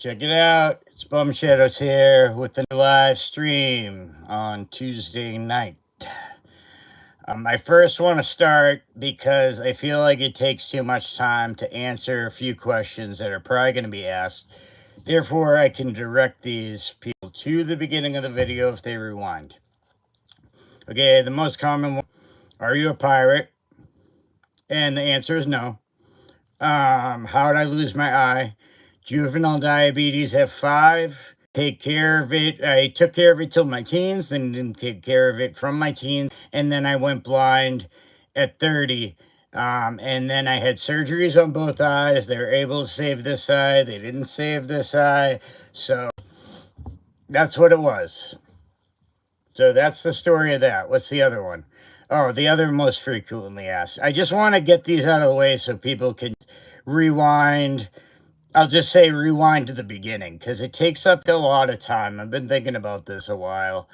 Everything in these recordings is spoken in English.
Check it out. It's Bum Shadows here with the live stream on Tuesday night. I first want to start because I feel like it takes too much time to answer a few questions that are probably going to be asked. Therefore, I can direct these people to the beginning of the video if they rewind. Okay, the most common one, are you a pirate? And the answer is no. How did I lose my eye? Juvenile diabetes at 5. Take care of it. I took care of it till my teens, then didn't take care of it from my teens, and then I went blind at 30. And then I had surgeries on both eyes. They were able to save this eye. They didn't save this eye. So that's what it was. So that's the story of that. What's the other one? Oh, the other most frequently asked. I just want to get these out of the way so people can rewind. I'll just say rewind to the beginning because it takes up a lot of time. I've been thinking about this a while.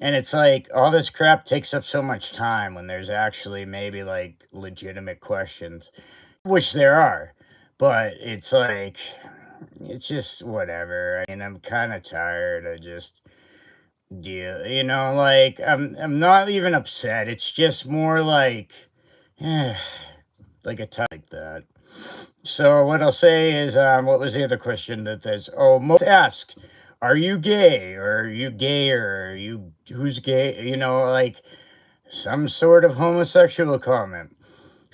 And it's like all this crap takes up so much time when there's actually maybe like legitimate questions, which there are. But it's like, it's just whatever. I mean, I'm kind of tired of just like I'm not even upset. It's just more like like a time like that. So what I'll say is, what was the other question that there's? Oh, most ask, are you gay or are you gay or are you who's gay? Like some sort of homosexual comment.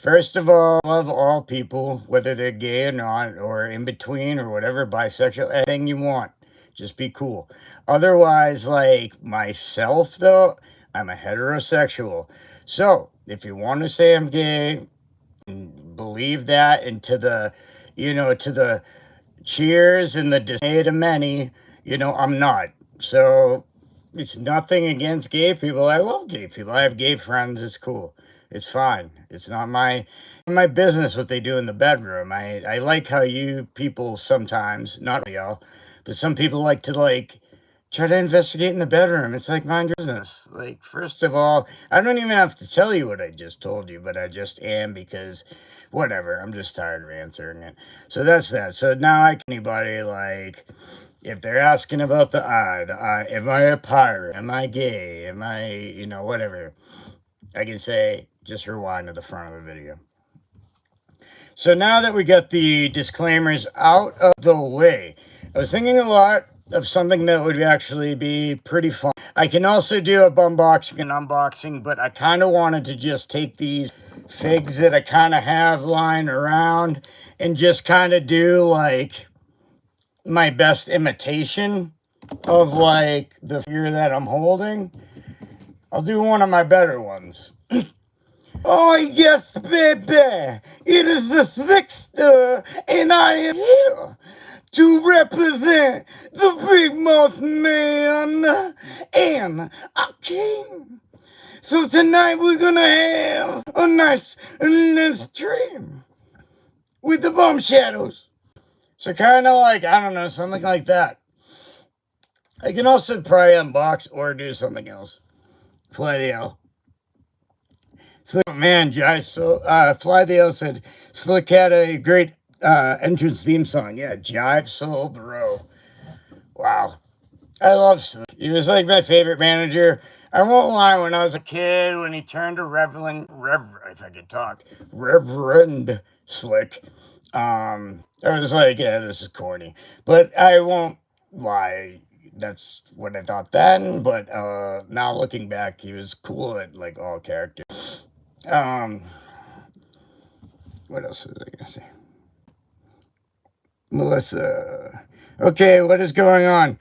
First of all, love all people, whether they're gay or not, or in between or whatever, bisexual, anything you want. Just be cool. Otherwise, like myself, though, I'm a heterosexual. So if you want to say I'm gay, believe that, and to the cheers and the dismay to many, I'm not. So it's nothing against gay people. I love gay people. I have gay friends. It's cool. It's fine. It's not my business what they do in the bedroom. I like how you people sometimes, not y'all, but some people like to try to investigate in the bedroom. It's like mind your business. Like, first of all, I don't even have to tell you what I just told you, but I just am because whatever. I'm just tired of answering it. So that's that. So now anybody if they're asking about the eye, am I a pirate? Am I gay? Am I, whatever. I can say, just rewind to the front of the video. So now that we got the disclaimers out of the way, I was thinking a lot of something that would actually be pretty fun. I can also do a bumboxing and unboxing, but I kind of wanted to just take these figs that I kind of have lying around and just kind of do my best imitation of the figure that I'm holding. I'll do one of my better ones. Oh, yes, baby. It is the Sixter, and I am here to represent the Big Mouth Man and a king. So tonight we're gonna have a nice stream with the Bum Shadows. So kind of I don't know, something like that. I can also probably unbox or do something else. Fly the L. So, man, Josh, Fly the L said, Slick had a great entrance theme song. Yeah, Jive Soul Bro. Wow. I love Slick. He was like my favorite manager. I won't lie, when I was a kid, when he turned to Reverend Slick, I was like, yeah, this is corny. But I won't lie. That's what I thought then, but now looking back, he was cool at all characters. What else was I gonna say? Melissa. Okay, what is going on?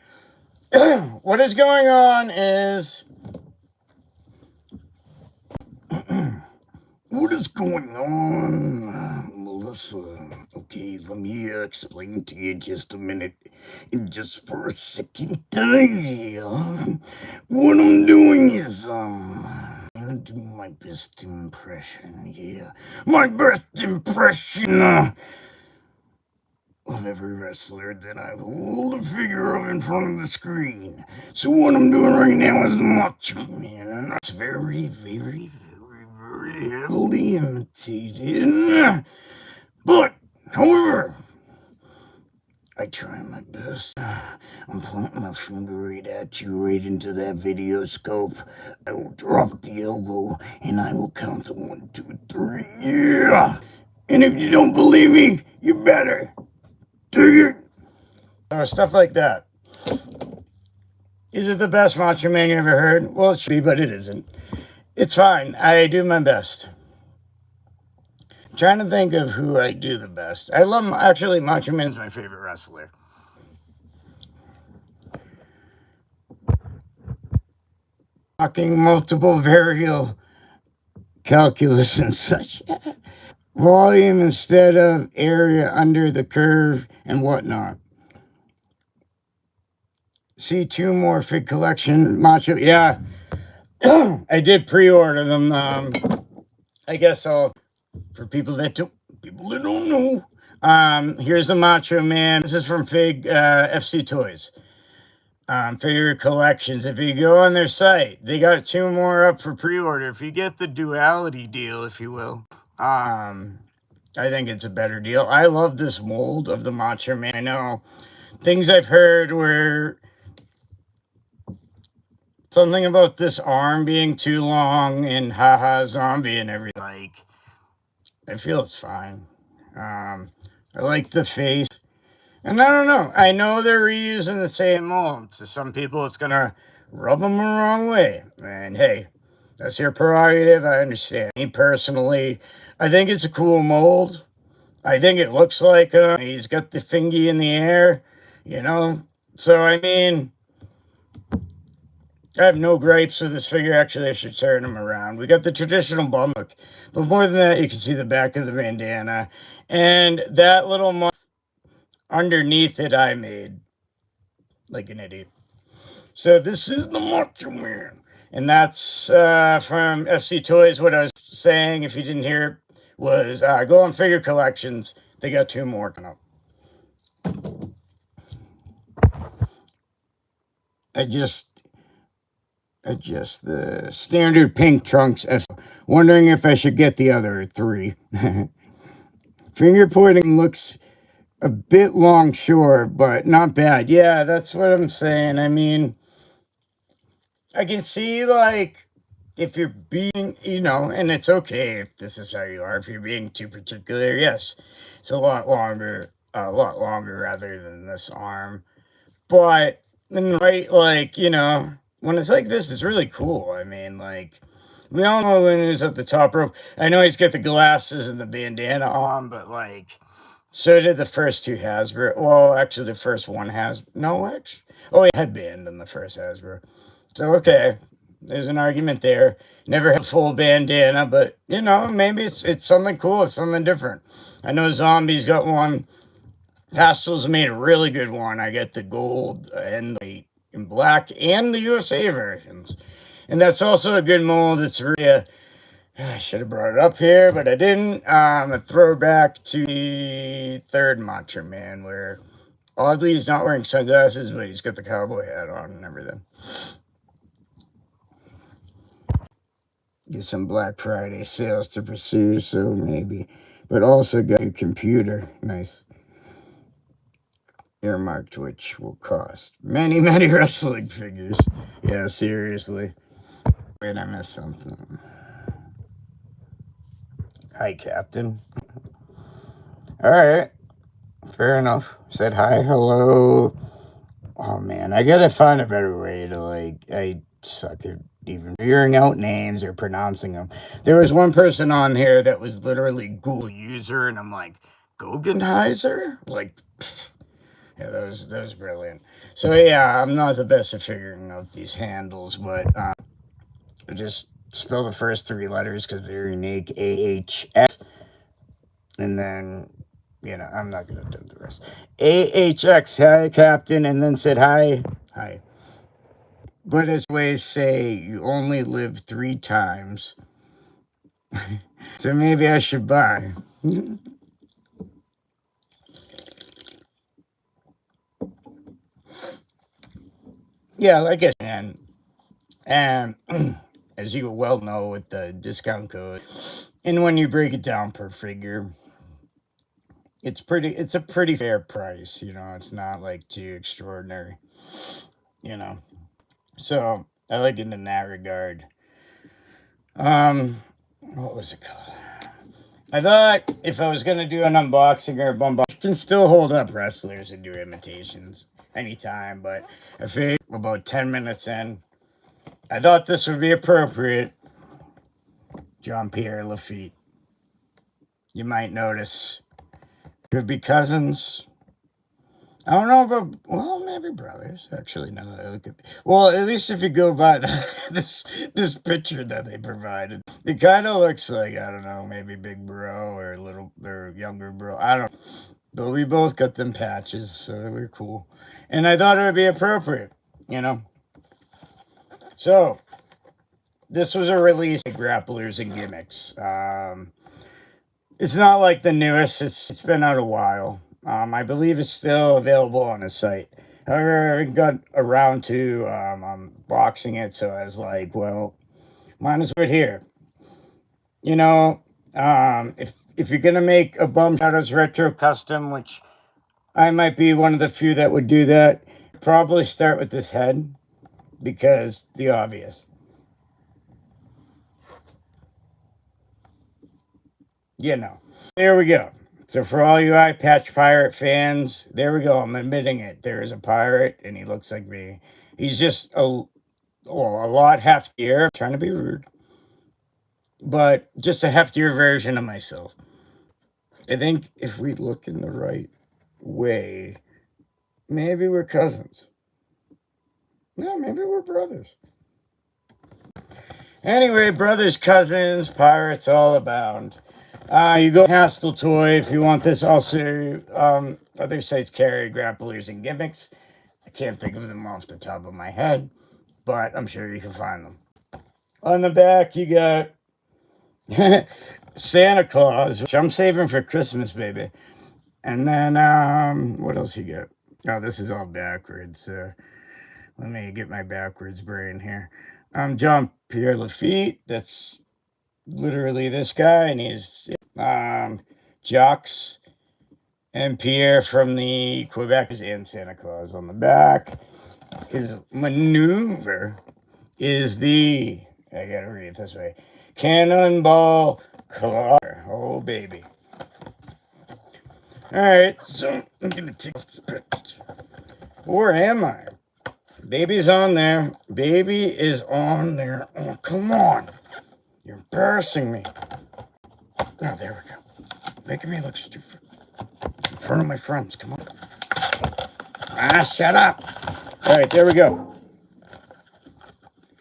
What is going on is what is going on, Melissa? Okay, let me explain to you just a minute. And just for a second time, what I'm doing is, I'm gonna do my best impression, yeah. My best impression, of every wrestler that I hold a figure of in front of the screen. So what I'm doing right now is Macho Man. It's very, very, very, very heavily imitated. But, however, I try my got you right into that video scope. I will drop the elbow and I will count to 1, 2, 3. Yeah! And if you don't believe me, you better. Do it. Stuff like that. Is it the best Macho Man you ever heard? Well, it should be, but it isn't. It's fine. I do my best. I'm trying to think of who I do the best. I love, actually, Macho Man's my favorite wrestler. Talking multiple variable calculus and such. Volume instead of area under the curve and whatnot. See two more Fig Collection Macho. Yeah, I did pre-order them. I guess I'll, for people that don't know. Here's the Macho Man. This is from Fig FC Toys. Figure collections. If you go on their site, they got 2 more up for pre-order. If you get the duality deal, if you will, I think it's a better deal. I love this mold of the Macho Man. I know things I've heard were something about this arm being too long and haha zombie and everything. Like, I feel it's fine. I like the face. And I don't know. I know they're reusing the same mold. To some people, it's going to rub them the wrong way. And hey, that's your prerogative. I understand. Me personally, I think it's a cool mold. I think it looks like he's got the fingy in the air, you know? So, I mean, I have no gripes with this figure. Actually, I should turn him around. We got the traditional bum look. But more than that, you can see the back of the bandana. And that little underneath it, I made like an idiot. So this is the Macho Man. And that's from FC Toys. What I was saying, if you didn't hear it, was go on Figure Collections. They got 2 more coming up. I just adjust the standard pink trunks. Wondering if I should get the other 3. Finger pointing looks a bit long, sure, but not bad. Yeah, that's what I'm saying. I mean, I can see, like, if you're being, and it's okay if this is how you are. If you're being too particular, yes, it's a lot longer rather than this arm. But in the right, like, when it's like this, it's really cool. I mean, like, we all know when he's at the top rope. I know he's got the glasses and the bandana on, but, like, so did the first 2 Hasbro. Well, actually, the first one has, no, actually. Oh, he had headband in the first Hasbro. So, okay, there's an argument there. Never had a full bandana, but, maybe it's something cool. It's something different. I know Zombie's got one. Hassel's made a really good one. I get the gold and the in black and the USA versions. And that's also a good mold. It's really I should have brought it up here, but I didn't. A throwback to the 3rd Macho Man, where oddly he's not wearing sunglasses, but he's got the cowboy hat on and everything. Get some Black Friday sales to pursue, so maybe. But also got your computer. Nice. Earmarked, which will cost many, many wrestling figures. Yeah, seriously. Wait, I missed something. Hi, Captain. All right. Fair enough. Said hi, hello. Oh, man, I gotta find a better way to, I suck at even figuring out names or pronouncing them. There was one person on here that was literally Google user, and I'm like, Guggenheiser? Like, pfft. Yeah, that was brilliant. So, yeah, I'm not the best at figuring out these handles, but I just spell the first 3 letters because they're unique. AHX. And then, I'm not going to do the rest. AHX, hi, Captain, and then said hi. Hi. But as always say, you only live 3 times. So maybe I should buy. Yeah, like I said, and as you well know with the discount code, and when you break it down per figure, it's a pretty fair price, it's not like too extraordinary, So I like it in that regard. What was it called? I thought if I was gonna do an unboxing or a bum box, you can still hold up wrestlers and do imitations anytime, but I figured about 10 minutes in, I thought this would be appropriate. Jean Pierre Lafitte. You might notice could be cousins. I don't know about, well, maybe brothers. Actually, now that I look at, well, at least if you go by this picture that they provided, it kind of looks like, I don't know, maybe big bro or little or younger bro. I don't know. But we both got them patches, so we're cool. And I thought it would be appropriate, you know. So this was a release of Grapplers and Gimmicks. It's not like the newest. It's been out a while. I believe it's still available on the site. However, I got around to unboxing it, so I was like, well, might as well here. You know, if you're gonna make a Bum Shadows Retro custom, which I might be one of the few that would do that, probably start with this head because the obvious. You know. There we go. So for all you eye patch pirate fans, there we go. I'm admitting it. There is a pirate, and he looks like me. He's just a lot heftier. I'm trying to be rude, but just a heftier version of myself. I think if we look in the right way, maybe we're cousins. Yeah, maybe we're brothers. Anyway, brothers, cousins, pirates all abound. You go Hostile Toy if you want this. Also, other sites carry grapplers and gimmicks. I can't think of them off the top of my head, but I'm sure you can find them. On the back, you got Santa Claus, which I'm saving for Christmas, baby. And then, what else you got? Oh, this is all backwards. Let me get my backwards brain here. Jean Pierre Lafitte. That's literally this guy, and he's Jocks and Pierre from the Quebec and Santa Claus on the back. His maneuver is the, I gotta read it this way, Cannonball Claw. Oh, baby. Alright, so I'm gonna take off this picture. Where am I? Baby's on there. Baby is on there. Oh, come on. You're embarrassing me. Oh, there we go. Making me look stupid. In front of my friends. Come on. Ah, shut up. All right, there we go.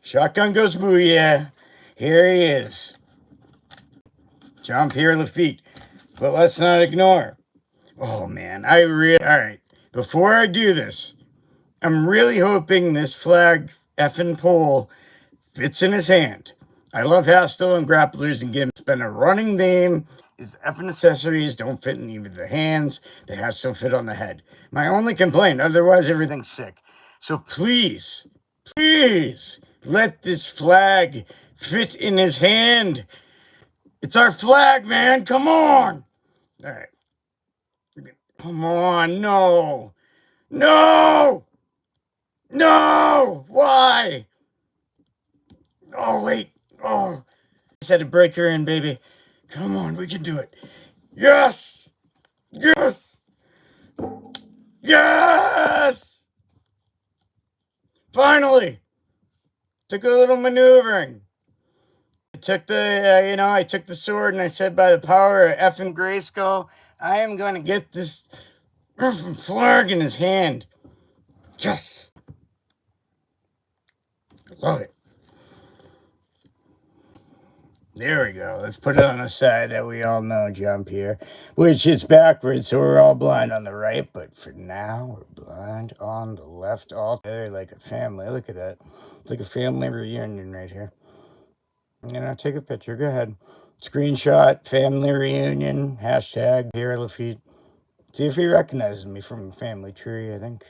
Shotgun goes booyah. Here he is. Jean Pierre Lafitte. But let's not ignore. Oh, man. All right. Before I do this, I'm really hoping this flag effing pole fits in his hand. I love Hostile and grapplers and gimmicks. It's been a running theme. Is the effing accessories don't fit in even the hands. They have to fit on the head. My only complaint. Otherwise, everything's sick. So please, please let this flag fit in his hand. It's our flag, man. Come on. All right. Come on. No. No. No. Why? Oh, wait. Oh. I just had to break her in, baby. Come on. We can do it. Yes. Yes. Yes. Finally. Took a little maneuvering. I took the, I took the sword and I said, by the power of effing Grayskull, I am going to get this flag in his hand. Yes. Love it. There we go. Let's put it on the side that we all know, Jean Pierre. Which is backwards, so we're all blind on the right. But for now, we're blind on the left. All together like a family. Look at that. It's like a family reunion right here. Take a picture. Go ahead. Screenshot, family reunion, hashtag Pierre Lafitte. See if he recognizes me from the family tree, I think.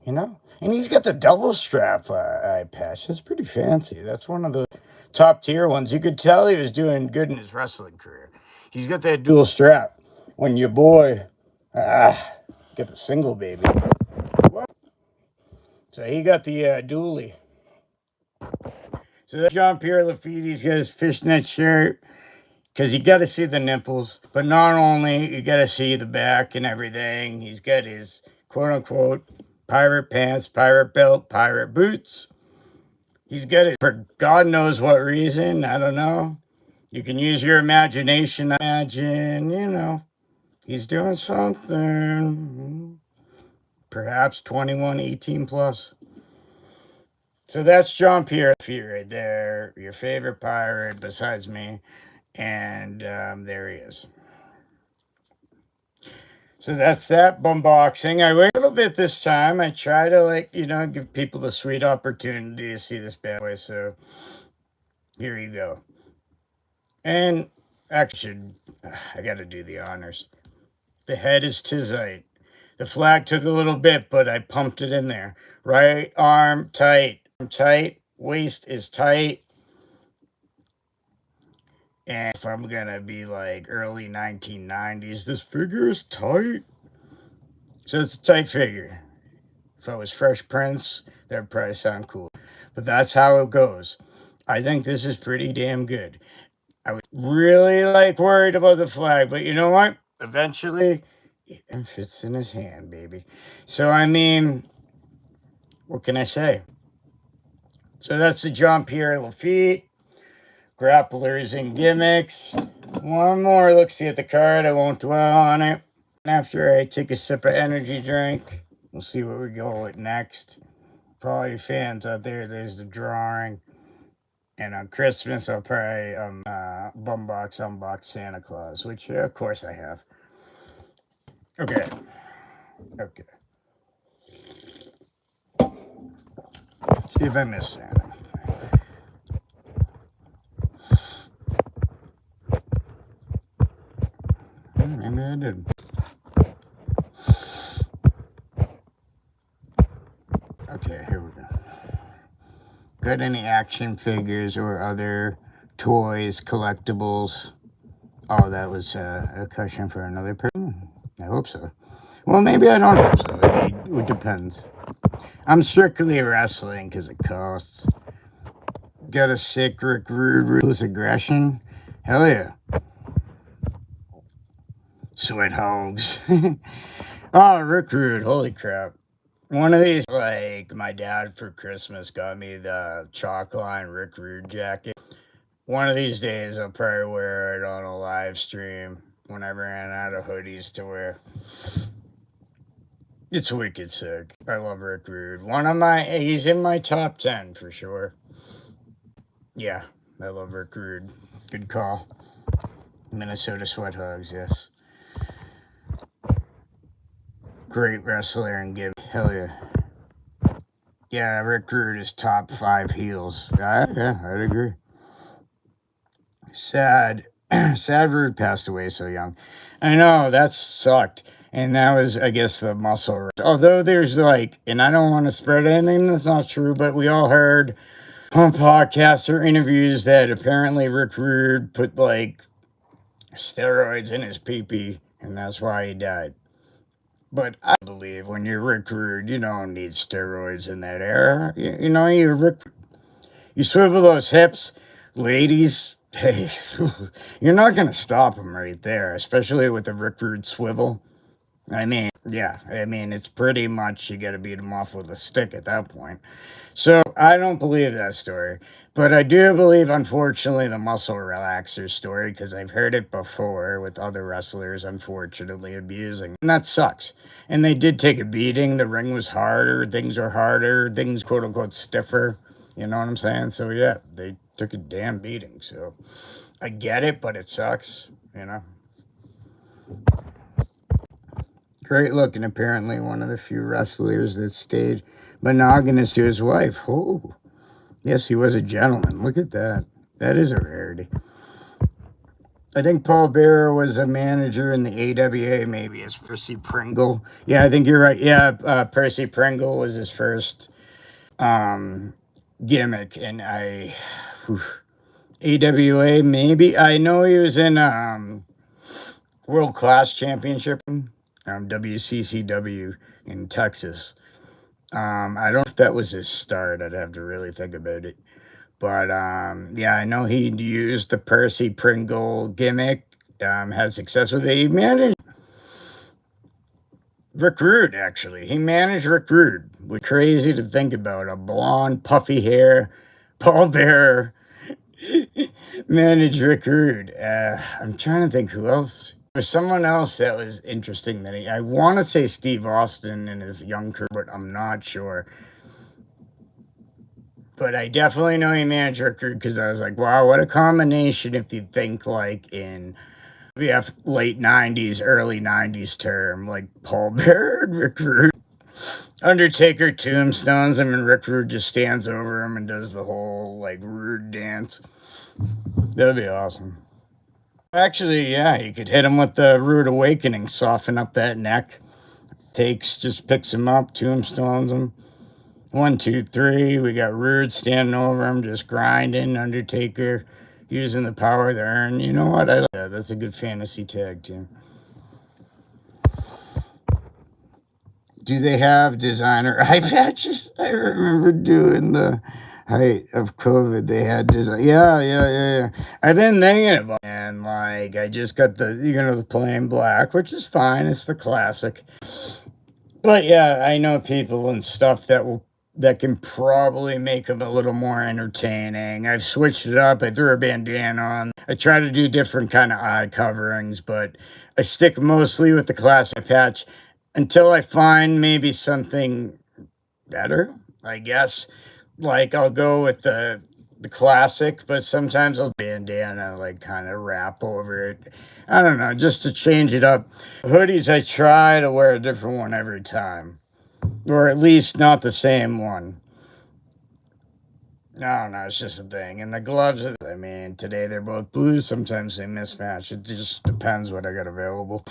And he's got the double strap eye patch. That's pretty fancy. That's one of the top tier ones. You could tell he was doing good in his wrestling career. He's got that dual strap. When your boy, get the single baby. What? So he got the dually. So that's Jean Pierre Lafitte. He's got his fishnet shirt because you got to see the nipples. But not only, you got to see the back and everything. He's got his quote unquote pirate pants, pirate belt, pirate boots. He's got it for God knows what reason. I don't know. You can use your imagination. Imagine, he's doing something. Perhaps 21, 18 plus. So that's Jean Pierre Lafitte right there, your favorite pirate besides me. And there he is. So that's that unboxing. I wait a little bit this time. I try to, give people the sweet opportunity to see this bad boy. So here you go. And actually, I got to do the honors. The head is Tizite. The flag took a little bit, but I pumped it in there. Right arm tight. Tight. Waist is tight. And if I'm going to be like early 1990s, this figure is tight. So it's a tight figure. If I was Fresh Prince, that would probably sound cool. But that's how it goes. I think this is pretty damn good. I was really worried about the flag, but you know what? Eventually, it fits in his hand, baby. So, what can I say? So that's the Jean Pierre Lafitte. Grapplers and gimmicks. One more look-see at the card. I won't dwell on it. After I take a sip of energy drink, we'll see what we go with next. For all you fans out there, there's the drawing. And on Christmas, I'll probably unbox Santa Claus, which, of course, I have. Okay. See if I missed anything. Maybe I did. Okay, here we go. Got any action figures or other toys, collectibles? Oh, that was a question for another person? I hope so. Well, maybe I don't hope so. It depends. I'm strictly wrestling because it costs. Got a sick Rick Rude ruthless aggression? Hell yeah. Sweat hogs. Oh, Rick Rude, holy crap. One of these, my dad for Christmas got me the chalk line Rick Rude jacket. One of these days, I'll probably wear it on a live stream when I ran out of hoodies to wear. It's wicked sick. I love Rick Rude. He's in my top 10 for sure. Yeah, I love Rick Rude. Good call. Minnesota Sweat Hogs, yes. Great wrestler and give. Hell yeah. Yeah, Rick Rude is top 5 heels. Yeah, I'd agree. Sad. Sad Rude passed away so young. I know, that sucked. And that was, I guess, the muscle. Although there's and I don't want to spread anything that's not true, but we all heard on podcasts or interviews that apparently Rick Rude put steroids in his pee-pee, and that's why he died. But I believe when you're Rick Rude, you don't need steroids in that era. You swivel those hips, ladies. Hey, you're not going to stop him right there, especially with the Rick Rude swivel. It's pretty much you got to beat him off with a stick at that point. So I don't believe that story. But I do believe, unfortunately, the muscle relaxer story, because I've heard it before with other wrestlers, unfortunately, abusing. And that sucks. And they did take a beating. The ring was harder. Things were harder. Things, quote unquote, stiffer. You know what I'm saying? So, yeah, they took a damn beating. So I get it, but it sucks, Great looking, apparently one of the few wrestlers that stayed monogamous to his wife. Oh, yes, he was a gentleman. Look at that. That is a rarity. I think Paul Bearer was a manager in the AWA, maybe as Percy Pringle. Yeah, I think you're right. Yeah, Percy Pringle was his first gimmick, and AWA, maybe. I know he was in World Class Championship, WCCW in Texas. I don't know if that was his start. I'd have to really think about it. But yeah, I know he used the Percy Pringle gimmick, had success with it. He managed Rick Rude, actually. He managed Rick Rude, which is crazy to think about. A blonde, puffy hair, pallbearer managed Rick Rude. I'm trying to think who else. There's someone else that was interesting that I want to say Steve Austin in his young career, but I'm not sure. But I definitely know he managed Rick Rude because I was like, wow, what a combination if you think like in late 90s, early 90s term, like Paul Bearer and Rick Rude. Undertaker tombstones him and Rick Rude just stands over him and does the whole like Rude dance. That'd be awesome. Actually, yeah, you could hit him with the Rude Awakening, soften up that neck. Just picks him up, tombstones him. 1, 2, 3. We got Rude standing over him, just grinding. Undertaker using the power of the urn. You know what? I like that. That's a good fantasy tag team. Do they have designer eye patches? I remember doing the height of COVID. They had design. Yeah. I've been thinking about it, and like I just got the plain black, which is fine. It's the classic. But yeah, I know people and stuff that can probably make them a little more entertaining. I've switched it up. I threw a bandana on. I try to do different kind of eye coverings, but I stick mostly with the classic patch until I find maybe something better, I guess. Like I'll go with the classic, but sometimes I'll bandana like kind of wrap over it. I don't know, just to change it up. Hoodies, I try to wear a different one every time, or at least not the same one. No, it's just a thing. And the gloves, I mean, today they're both blue. Sometimes they mismatch. It just depends what I got available.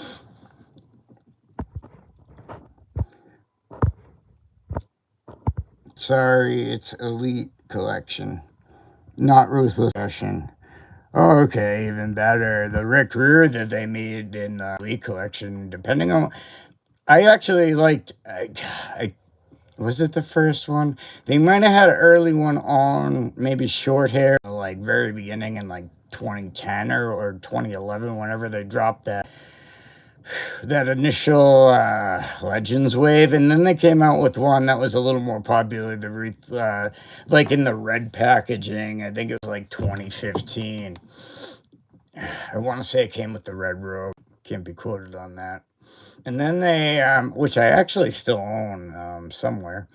Sorry, it's Elite Collection, not Ruthless Fashion. Oh, okay, even better. The Rick Rude that they made in the Elite Collection, depending on. I actually liked. Was it the first one? They might have had an early one on maybe short hair, like very beginning in like 2010 or 2011, whenever they dropped that initial Legends wave, and then they came out with one that was a little more popular. Like in the red packaging. I think it was like 2015. I want to say it came with the red robe. Can't be quoted on that. And then they, which I actually still own somewhere,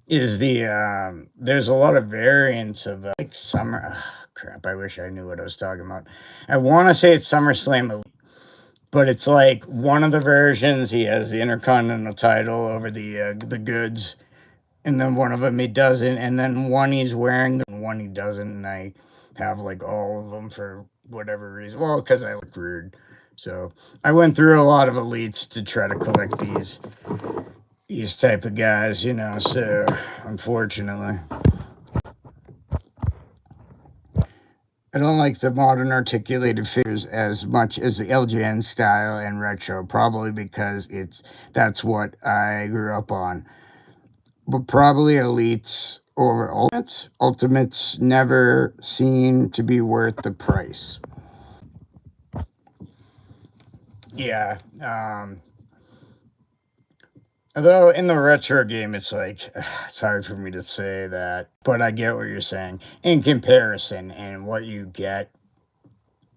is there's a lot of variants of like summer. Crap, I wish I knew what I was talking about. I want to say it's SummerSlam Elite, but it's like one of the versions he has the Intercontinental title over the goods, and then one of them he doesn't, and then one he's wearing the one he doesn't, and I have like all of them for whatever reason. Well, because I look rude. So I went through a lot of elites to try to collect these type of guys, so unfortunately. I don't like the modern articulated figures as much as the LJN style and retro, probably because that's what I grew up on. But probably elites over ultimates. Ultimates never seem to be worth the price. Yeah. Although in the retro game, it's like, it's hard for me to say that, but I get what you're saying. In comparison, and what you get,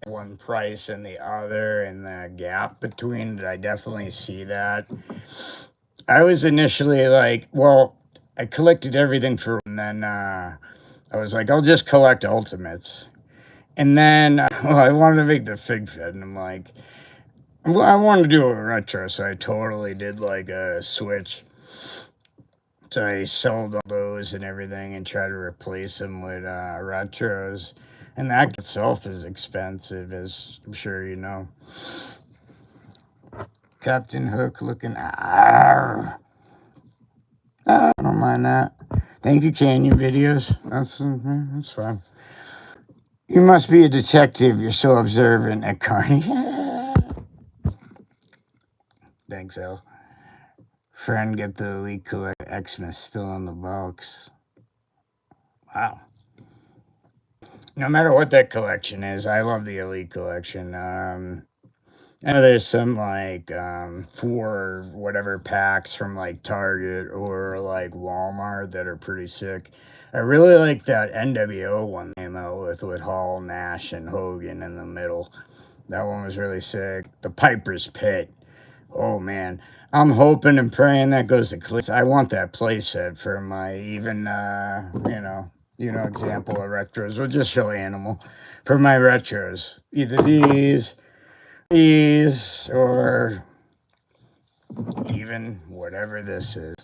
one price and the other, and the gap between it, I definitely see that. I was initially like, well, I collected everything and then I was like, I'll just collect Ultimates. And then, well, I wanted to make the Fig Fed, and I'm like, well, I wanted to do a retro, so I totally did like a switch. So I sold all those and everything and tried to replace them with retros. And that itself is expensive, as I'm sure you know. Captain Hook looking. I don't mind that. Thank you, Canyon Videos. That's fine. You must be a detective. You're so observant at Carney. Thanks, Al. Friend, get the Elite Collect Xmas still in the box. Wow. No matter what that collection is, I love the Elite collection. I know there's some like 4 whatever packs from like Target or like Walmart that are pretty sick. I really like that NWO one they came out with Hall, Nash, and Hogan in the middle. That one was really sick. The Piper's Pit. Oh man, I'm hoping and praying that goes to Cleats. I want that playset for my even example of retros. We'll just show Animal for my retros. Either these, or even whatever this is.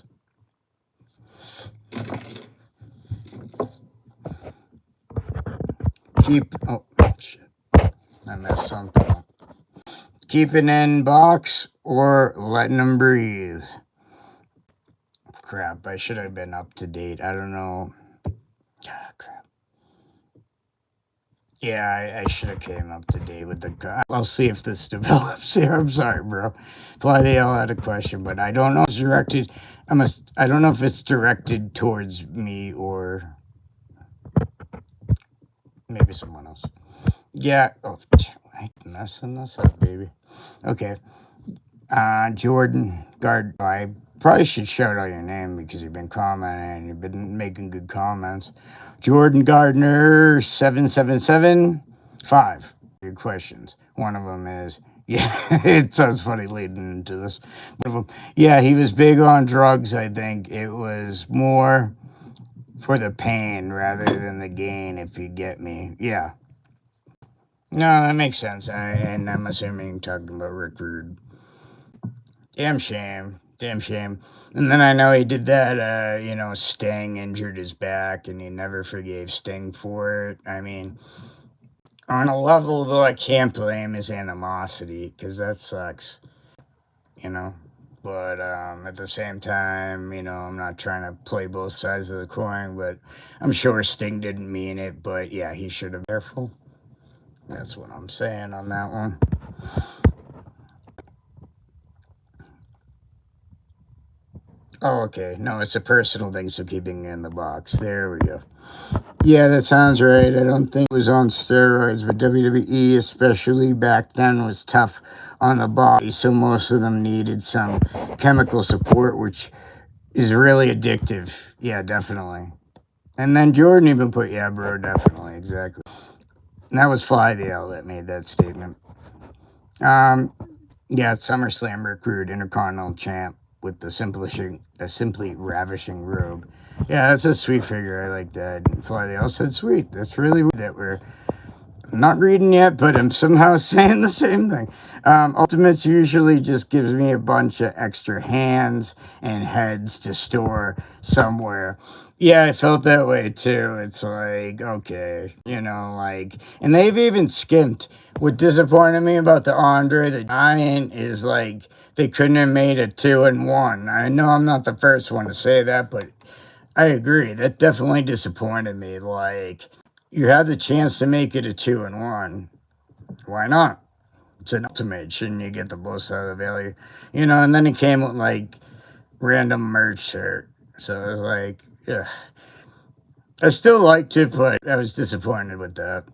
Oh shit, I messed something up. Keep it in box or letting them breathe. Crap, I should have been up to date. I don't know. Ah, crap. Yeah, I should have came up to date with the. I'll see if this develops here. I'm sorry, bro. Fly the L had a question, but I don't know if it's directed. I don't know if it's directed towards me or maybe someone else. Yeah. Oh, I'm messing this up, baby. Okay. Jordan Gard. I probably should shout out your name because you've been commenting and you've been making good comments. Jordan Gardner 7775. Good questions. One of them is, yeah, it sounds funny leading into this. One of them, yeah, he was big on drugs. I think it was more for the pain rather than the gain, if you get me. Yeah. No, that makes sense. And I'm assuming you're talking about Rick Rude. Damn shame. Damn shame. And then I know he did that, Sting injured his back and he never forgave Sting for it. I mean, on a level, though, I can't blame his animosity because that sucks, you know. But at the same time, I'm not trying to play both sides of the coin, but I'm sure Sting didn't mean it. But yeah, he should have been careful. That's what I'm saying on that one. Oh, okay. No, it's a personal thing, so keeping it in the box. There we go. Yeah, that sounds right. I don't think it was on steroids, but WWE, especially back then, was tough on the body, so most of them needed some chemical support, which is really addictive. Yeah, definitely. And then Jordan even put, yeah, bro, definitely, exactly. And that was Fly the L that made that statement. Yeah, SummerSlam recruit, Intercontinental champ with the simply ravishing robe. Yeah, that's a sweet figure. I like that. And Fly the L said, sweet. That's really weird that we're not reading yet, but I'm somehow saying the same thing. Ultimates usually just gives me a bunch of extra hands and heads to store somewhere. Yeah, I felt that way too. It's like, okay, and they've even skimped. What disappointed me about the Andre the Giant is like they couldn't have made a 2-1. I know I'm not the first one to say that, but I agree. That definitely disappointed me. Like, you had the chance to make it a 2-1. Why not? It's an ultimate. Shouldn't you get the most out of the value? And then it came with like random merch shirt. So it was like, yeah. I still liked it, but I was disappointed with that.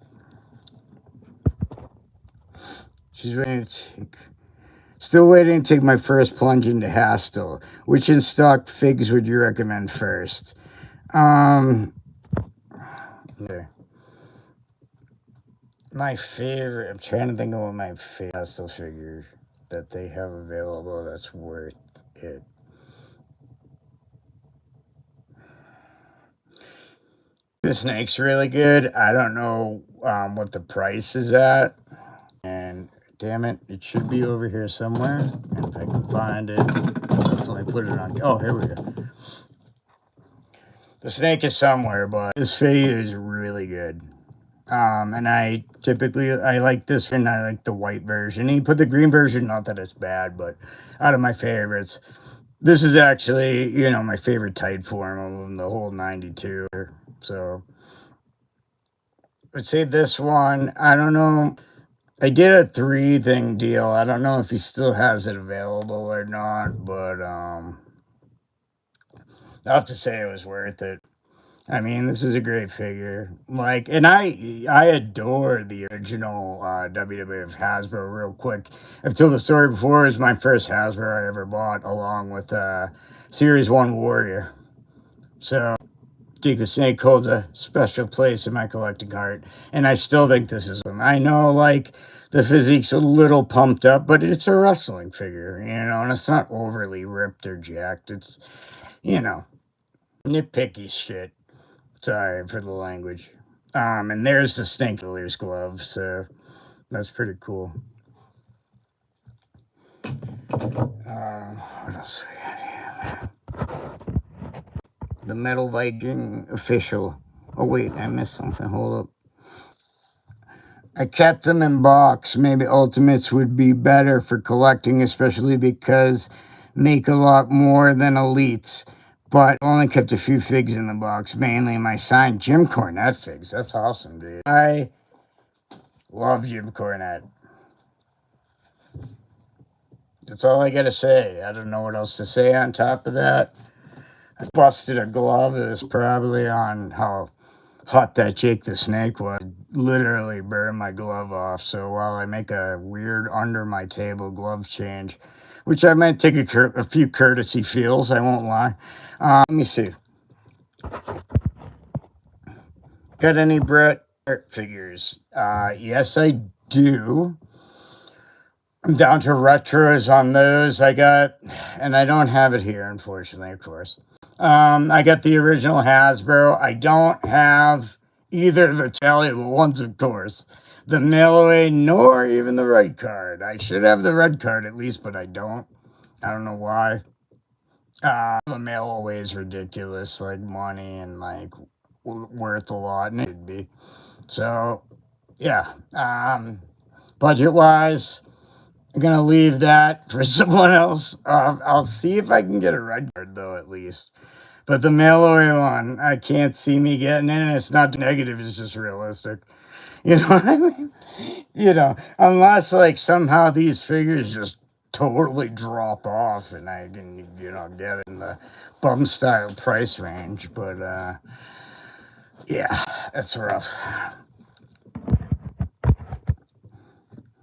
Still waiting to take my first plunge into Hastel. Which in stock figs would you recommend first? Yeah. My favorite, I'm trying to think of what my favorite Hastel figure that they have available that's worth it. The snake's really good. I don't know what the price is at. And damn it, it should be over here somewhere. And if I can find it, I'll definitely put it on. Oh, here we go. The snake is somewhere, but this figure is really good. And I like this one. I like the white version. He put the green version, not that it's bad, but out of my favorites. This is actually, my favorite type form of them, the whole 92. So, I'd say this one, I don't know. I did a 3-thing deal. I don't know if he still has it available or not, but I'll have to say it was worth it. I mean, this is a great figure. Like, and I adore the original WWF Hasbro. Real quick, I've told the story before. It was my first Hasbro I ever bought, along with Series One Warrior. So, Jake the Snake holds a special place in my collecting heart, and I still think this is one. I know, like, the physique's a little pumped up, but it's a wrestling figure, you know, and it's not overly ripped or jacked. It's, you know, nitpicky shit. Sorry for the language. And there's the Snake Dealer's glove, so that's pretty cool. What else we got here? The Metal Viking official. Oh wait, I missed something. Hold up. I kept them in box. Maybe Ultimates would be better for collecting, especially because make a lot more than Elites. But only kept a few figs in the box, mainly my signed Jim Cornette figs. That's awesome, dude. I love Jim Cornette. That's all I gotta say. I don't know what else to say on top of that. I busted a glove. It was probably on how hot that Jake the Snake was. Literally burned my glove off. So while I make a weird under my table glove change, which I might take a few courtesy feels, I won't lie. Let me see. Got any Bret figures? Yes, I do. I'm down to retros on those. I got, and I don't have it here, unfortunately, of course. I got the original Hasbro. I don't have either the valuable ones, of course. The mail away, nor even the red card. I should have the red card at least, but I don't. I don't know why. The mail away is ridiculous, like money and like worth a lot, and it'd be. So, yeah. Budget wise, I'm gonna leave that for someone else. I'll see if I can get a red card though, at least. But the mail away one, I can't see me getting in. It's not negative; it's just realistic. You know what I mean? You know, unless like somehow these figures just totally drop off and I can, you know, get in the bum style price range. But yeah, that's rough.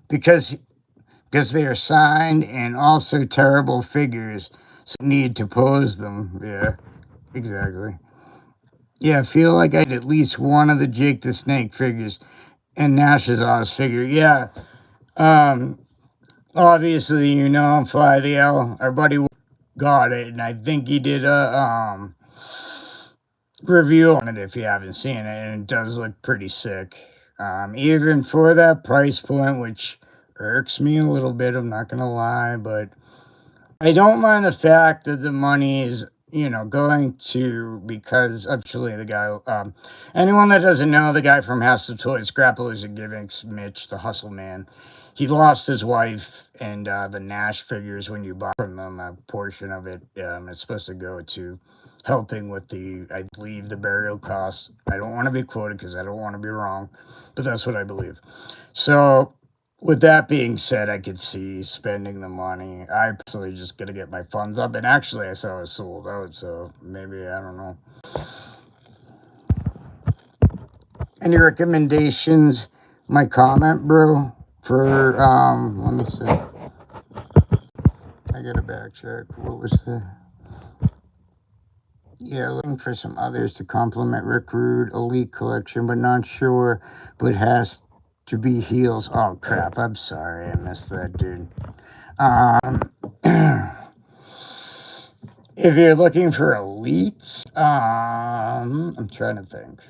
Because they are signed and also terrible figures, so need to pose them. Yeah, exactly. Yeah, I feel like I had at least one of the Jake the Snake figures and Nash's Oz figure. Yeah. Obviously, you know, Fly the L, our buddy got it, and I think he did a review on it if you haven't seen it, and it does look pretty sick. Even for that price point, which irks me a little bit, I'm not gonna lie, but I don't mind the fact that the money is, you know, going to, because actually the guy, anyone that doesn't know, the guy from Hustle Toys, Grapplers and Gimmicks, Mitch, the Hustle Man, he lost his wife and the Nash figures when you buy from them. A portion of it, it's supposed to go to helping with the, I believe, the burial costs. I don't want to be quoted because I don't want to be wrong, but that's what I believe. So, with that being said, I could see spending the money. I personally just gotta get my funds up, and actually, I saw it sold out, so maybe I don't know. Any recommendations? My comment, bro, for let me see. I gotta back check. What was the? Yeah, looking for some others to complement Rick Rude Elite Collection, but not sure. But has to be heels. Oh crap! I'm sorry, I missed that, dude. If you're looking for elites, I'm trying to think.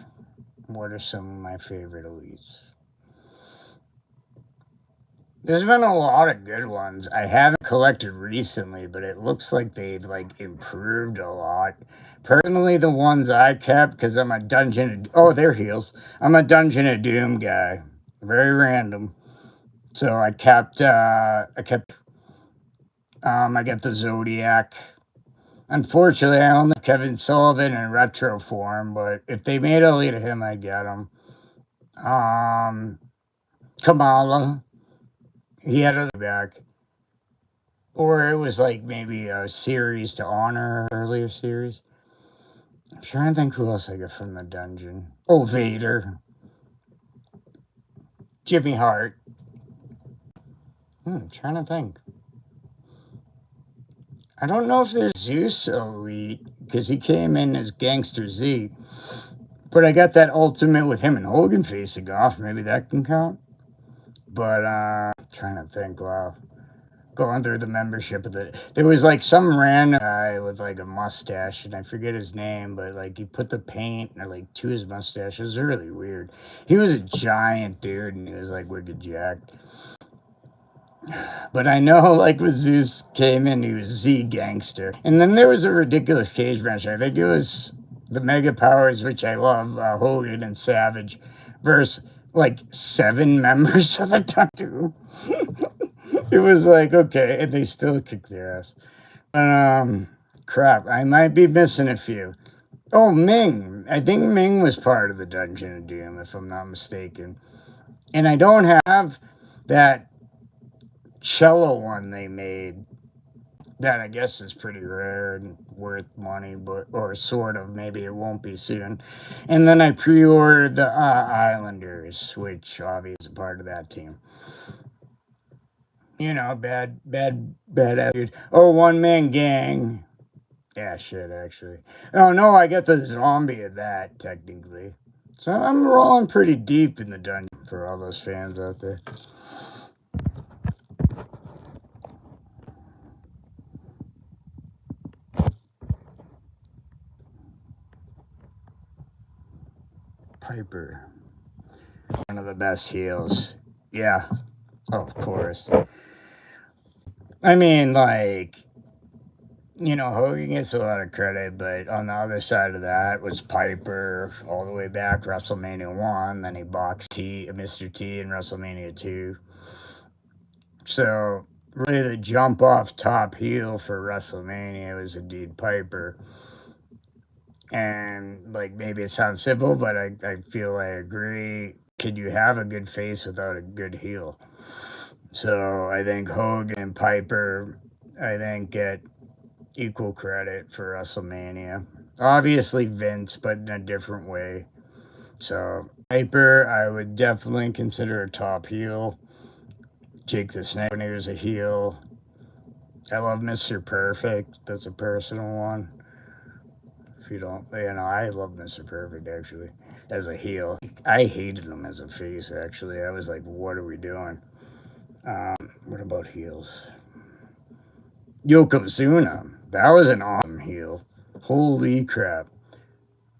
What are some of my favorite elites? There's been a lot of good ones. I haven't collected recently, but it looks like they've like improved a lot. Personally, the ones I kept, because I'm a they're heels. I'm a Dungeon of Doom guy. Very random. So I got the Zodiac. Unfortunately, I own the Kevin Sullivan in retro form, but if they made a lead of him, I'd get him. Kamala, he had a back. Or it was like maybe a series to honor, earlier series. I'm trying to think who else I get from the dungeon. Oh, Vader. Jimmy Hart. I'm trying to think. I don't know if there's Zeus Elite, because he came in as Gangster Z. But I got that Ultimate with him and Hogan facing off. Maybe that can count. But trying to think, wow. Going through the membership of there was like some random guy with like a mustache, and I forget his name, but like he put the paint or like to his mustache. It was really weird. He was a giant dude, and he was like wicked jacked. But I know, like, with Zeus came in, he was Z Gangster. And then there was a ridiculous cage match. I think it was the Mega Powers, which I love, Hogan and Savage, versus, like, 7 members of the Thunder. It was like, okay, and they still kicked their ass. But, crap, I might be missing a few. Oh, Ming. I think Ming was part of the Dungeon of Doom, if I'm not mistaken. And I don't have that cello one they made that I guess is pretty rare and worth money, but or sort of, maybe it won't be soon. And then I pre-ordered the Islanders, which obviously is a part of that team. You know, bad attitude. Oh, One Man Gang. Yeah, shit, actually. Oh no, I got the zombie of that technically. So I'm rolling pretty deep in the dungeon for all those fans out there. Piper. One of the best heels. Yeah. Oh, of course. I mean, like, you know, Hogan gets a lot of credit, but on the other side of that was Piper all the way back WrestleMania 1. Then he boxed Mr. T in WrestleMania 2. So, really, the jump off top heel for WrestleMania was indeed Piper. And, like, maybe it sounds simple, but I feel I agree. Can you have a good face without a good heel? So I think Hogan and Piper, I think, get equal credit for WrestleMania. Obviously Vince, but in a different way. So Piper, I would definitely consider a top heel. Jake the Snake when he was a heel. I love Mr. Perfect. That's a personal one. If you don't, you know, I love Mr. Perfect actually as a heel. I hated him as a face actually. I was like, what are we doing? What about heels? Yokozuna. That was an awesome heel. Holy crap.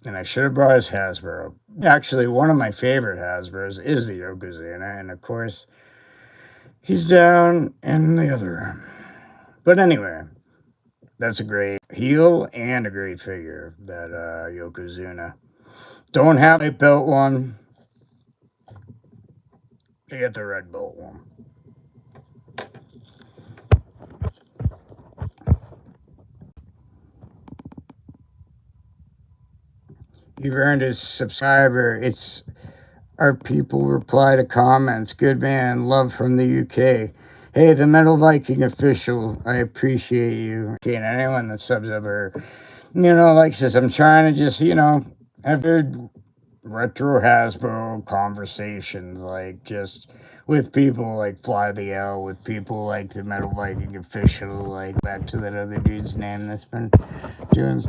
And I should have brought his Hasbro. Actually, one of my favorite Hasbros is the Yokozuna. And of course, he's down in the other room. But anyway, that's a great heel and a great figure, that Yokozuna. Don't have a belt one. I get the red belt one. You've earned a subscriber. It's our people reply to comments. Good man. Love from the UK. Hey, the Metal Viking official. I appreciate you. Okay, and anyone that subs up or, you know, like says, I'm trying to just, you know, have good retro Hasbro conversations, like just with people like Fly the L, with people like the Metal Viking official, like back to that other dude's name that's been doing,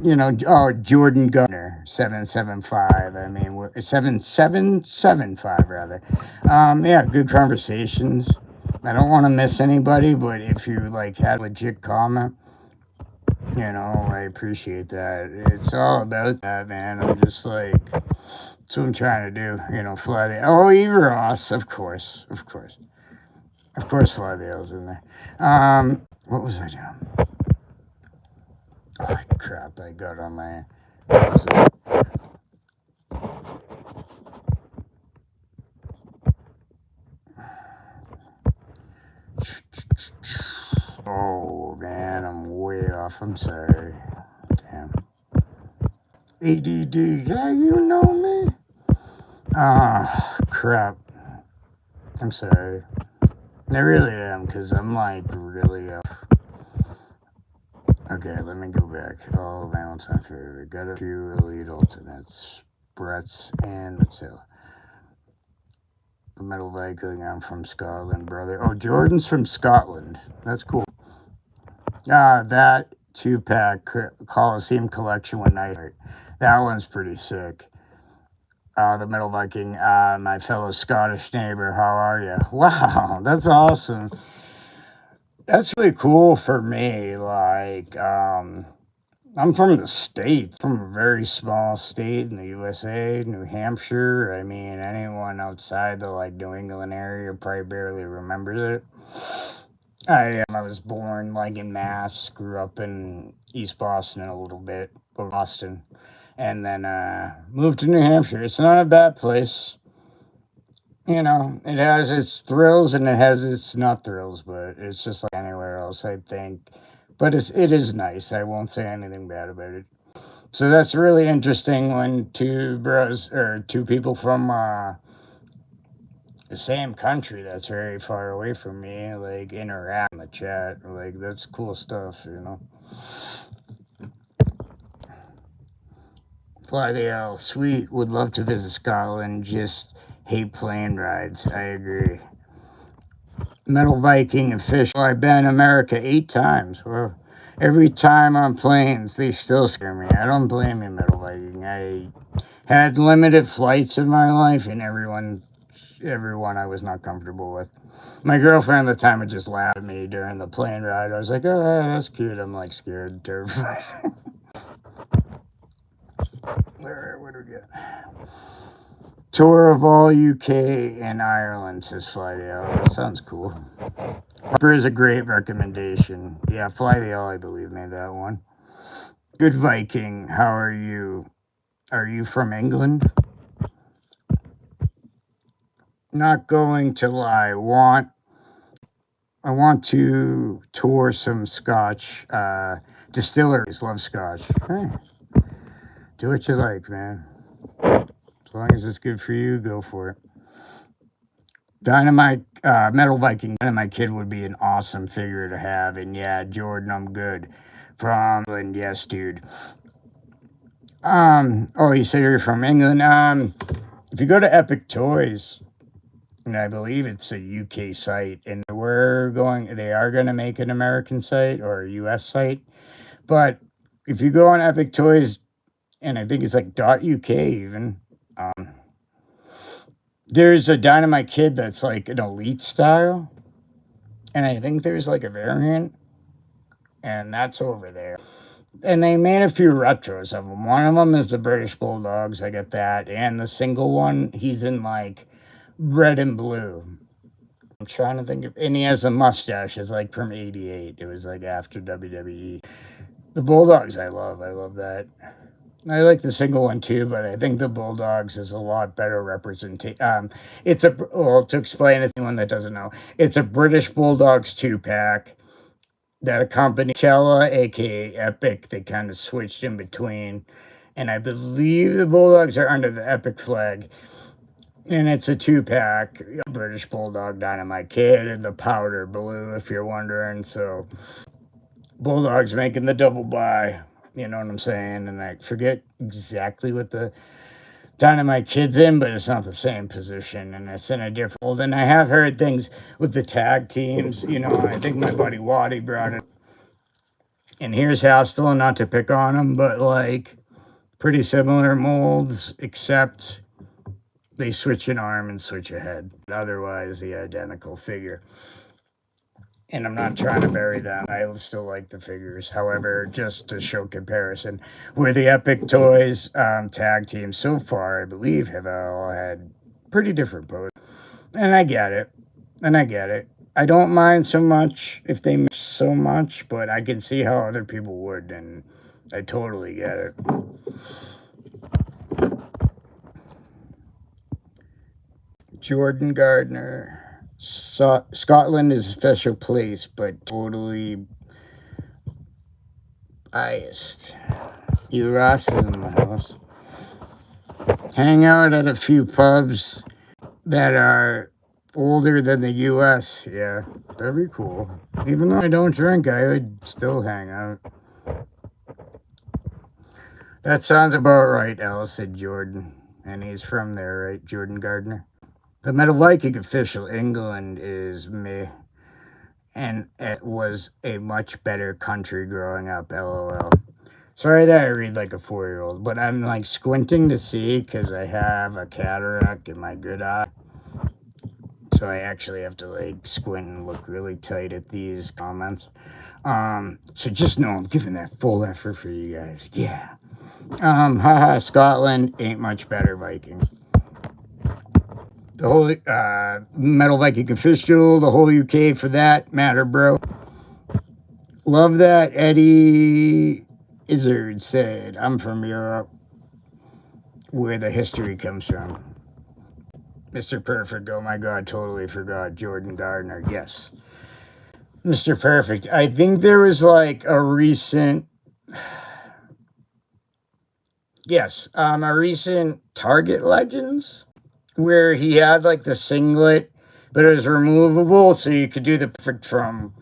you know, oh, Jordan Gunner 775. I mean, 7775 rather. Yeah, good conversations. I don't want to miss anybody, but if you like had a legit comment, you know, I appreciate that. It's all about that, man. I'm just like, that's what I'm trying to do. You know, Fly the Oh, Eva Ross, of course. Fly the L's in there. What was I doing? Oh, crap, I got on my... What was it? Oh, man, I'm way off. I'm sorry. Damn. ADD. Yeah, you know me. Ah, crap. I'm sorry. I really am, because I'm like really Okay, let me go back. All my all-time favorite. Got a few elite ultimates. Brett's and Mattel. The Metal Viking, I'm from Scotland, brother. Oh, Jordan's from Scotland. That's cool. That 2-pack Coliseum Collection one night. That one's pretty sick. The Metal Viking, my fellow Scottish neighbor, how are you? Wow, that's awesome. That's really cool for me. Like, I'm from the States, from a very small state in the USA, New Hampshire. I mean, anyone outside the like New England area probably barely remembers it. I was born like in Mass, grew up in East Boston a little bit, Boston, and then moved to New Hampshire. It's not a bad place. You know, it has its thrills and it has its not thrills, but it's just like anywhere else, I think. But it is nice. I won't say anything bad about it. So that's really interesting when two bros or two people from the same country that's very far away from me like interact in the chat. Like that's cool stuff, you know. Fly the L, sweet. Would love to visit Scotland. Just hate plane rides. I agree. Metal Viking and fish. Well, I've been in America 8 times. Well, every time on planes, they still scare me. I don't blame you, Metal Viking. I had limited flights in my life, and everyone I was not comfortable with. My girlfriend at the time would just laugh at me during the plane ride. I was like, oh, that's cute. I'm like scared, terrified. Alright, what do we get? Tour of all UK and Ireland, says Fly the L. That sounds cool. Harper is a great recommendation. Yeah, Fly the L, I believe, made that one. Good Viking, how are you? Are you from England? Not going to lie. I want to tour some Scotch distilleries. Love Scotch. Hey, do what you like, man. As long as it's good for you, go for it. Dynamite, Metal Viking, Dynamite Kid would be an awesome figure to have. And yeah, Jordan, I'm good. From England, yes, dude. Oh, you said you're from England. If you go to Epic Toys, and I believe it's a UK site, and they are going to make an American site or a US site. But if you go on Epic Toys, and I think it's like .uk even, there's a Dynamite Kid that's like an elite style. And I think there's like a variant, and that's over there. And they made a few retros of them. One of them is the British Bulldogs. I get that. And the single one, he's in like red and blue. I'm trying to think of, and he has a mustache. It's like from '88. It was like after WWE. The Bulldogs, I love. I love that. I like the single one too, but I think the Bulldogs is a lot better representation. To explain it to anyone that doesn't know, it's a British Bulldogs 2-pack that accompanied Kella, aka Epic. They kind of switched in between, and I believe the Bulldogs are under the Epic flag. And it's a 2-pack, British Bulldog, Dynamite Kid, and the powder blue, if you're wondering. So, Bulldogs making the double buy. You know what I'm saying? And I forget exactly what the Dynamite Kid's in, but it's not the same position, and it's in a different world. And I have heard things with the tag teams. You know, I think my buddy Waddy brought it. And here's Hostel, not to pick on him, but like pretty similar molds, except they switch an arm and switch a head. Otherwise, the identical figure. And I'm not trying to bury them. I still like the figures. However, just to show comparison, where the Epic Toys tag teams so far, I believe, have all had pretty different poses. And I get it. I don't mind so much if they miss so much, but I can see how other people would, and I totally get it. Jordan Gardner. Scotland is a special place, but totally biased. You Ross is in the house. Hang out at a few pubs that are older than the U.S. Yeah, that'd be cool. Even though I don't drink, I would still hang out. That sounds about right, Alice, said Jordan. And he's from there, right? Jordan Gardner. The Metal Viking official England is meh. And it was a much better country growing up, lol. Sorry that I read like a 4-year-old, but I'm like squinting to see because I have a cataract in my good eye. So I actually have to like squint and look really tight at these comments. So just know I'm giving that full effort for you guys. Yeah. Haha, Scotland ain't much better, Viking. The whole Metal Viking official, the whole UK for that matter, bro. Love that Eddie Izzard said, I'm from Europe, where the history comes from. Mr. Perfect, oh my god, totally forgot. Jordan Gardner, yes. Mr. Perfect, I think there was like a recent, a recent Target Legends where he had like the singlet, but it was removable, so you could do the perfect from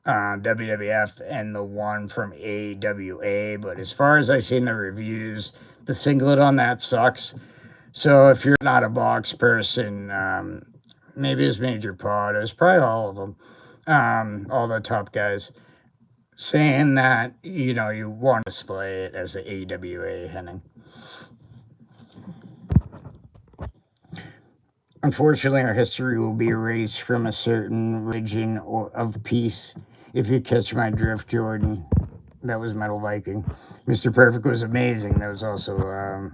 WWF and the one from AWA. But as far as I've seen the reviews, the singlet on that sucks. So if you're not a box person, maybe it's Major Pod, it's probably all of them, all the top guys, saying that, you know, you want to display it as the AWA Henning. Unfortunately, our history will be erased from a certain religion or of peace. If you catch my drift, Jordan. That was Metal Viking. Mr. Perfect was amazing. That was also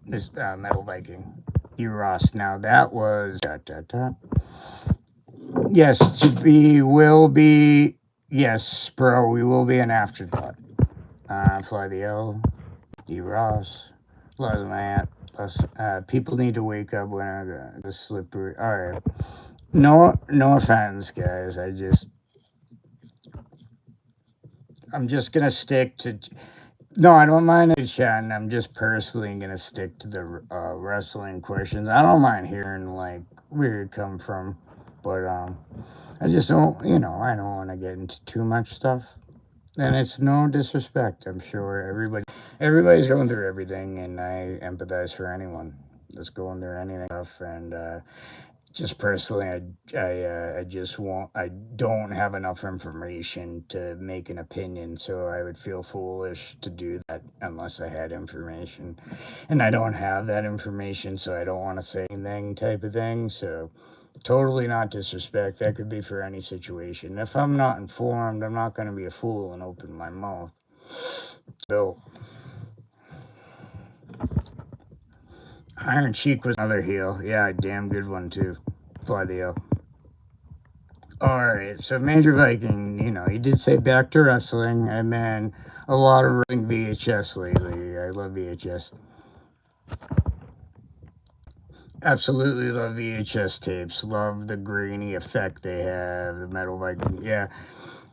this Metal Viking. Ross. Now that was Yes, to be will be. Yes, bro. We will be an afterthought. Fly the L. Ross. Love Matt. People need to wake up when I go the slippery. All right. No offense, guys. I'm just gonna stick to. No, I don't mind it chatting. I'm just personally gonna stick to the wrestling questions. I don't mind hearing like where it come from, but I just don't. You know, I don't want to get into too much stuff. And it's no disrespect. I'm sure everybody's going through everything, and I empathize for anyone that's going through anything tough. And just personally, I don't have enough information to make an opinion, so I would feel foolish to do that unless I had information, and I don't have that information, so I don't want to say anything type of thing. So totally not disrespect. That could be for any situation. If I'm not informed, I'm not going to be a fool and open my mouth. So Iron Sheik was another heel. Yeah, a damn good one too. Fly the O. Alright, so Major Viking, you know, he did say back to wrestling. And man, a lot of wrestling VHS lately. I love VHS. Absolutely love VHS tapes. Love the grainy effect they have. The Metal Viking. Yeah.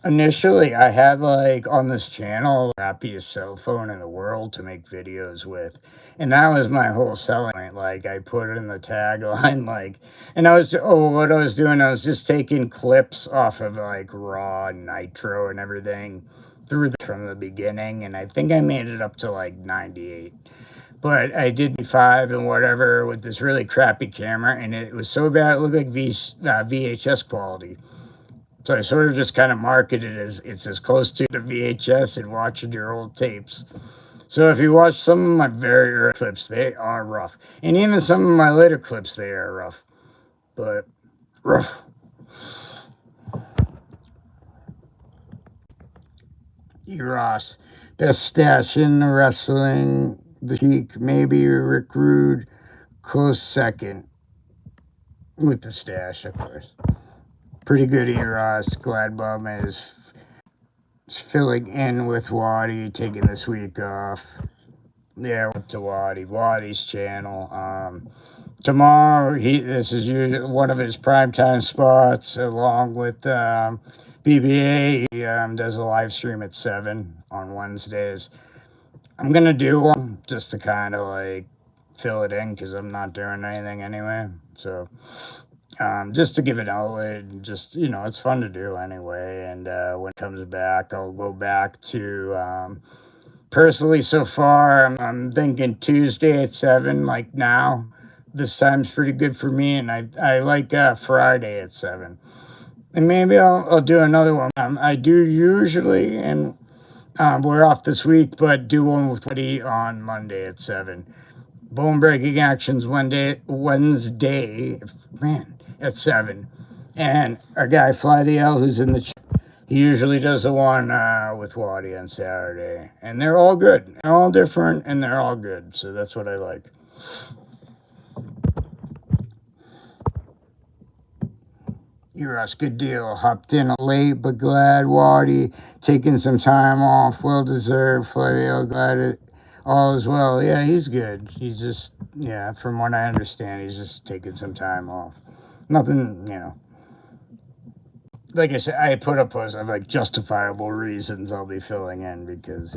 Initially, I had like on this channel the crappiest cell phone in the world to make videos with. And that was my whole selling point. Like I put in the tagline, like, and what I was doing, I was just taking clips off of like Raw, Nitro, and everything from the beginning. And I think I made it up to like 98. But I did 5 and whatever with this really crappy camera, and it was so bad it looked like VHS quality. So I sort of just kind of marketed it as it's as close to the VHS and watching your old tapes. So if you watch some of my very early clips, they are rough. And even some of my later clips, they are rough. But rough. Ross. Best stash in wrestling. The Sheik, maybe Rick Rude. Close second. With the stash, of course. Pretty good Ross. Gladbum is filling in with Waddy, taking this week off. Yeah, to Waddy's channel. Tomorrow, this is usually one of his primetime spots, along with BBA. He does a live stream at 7 on Wednesdays. I'm gonna do one just to kind of like fill it in because I'm not doing anything anyway. So just to give an outlet, and just, it's fun to do anyway. And when it comes back, I'll go back to, personally, so far, I'm thinking Tuesday at 7, like now. This time's pretty good for me, and I like Friday at 7. And maybe I'll do another one. I do usually, and we're off this week, but do one with Woody on Monday at 7. Bone breaking actions Wednesday, man, at 7. And our guy Fly the L, who's in the chat, he usually does the one with Waddy on Saturday. And they're all good. They're all different, and they're all good. So that's what I like. Eros, good deal. Hopped in late, but glad. Waddy taking some time off. Well deserved. Fly the L, glad it all is well. Yeah, he's good. He's just, yeah, from what I understand, he's just taking some time off. Nothing, like I said, I put a post of like justifiable reasons I'll be filling in because,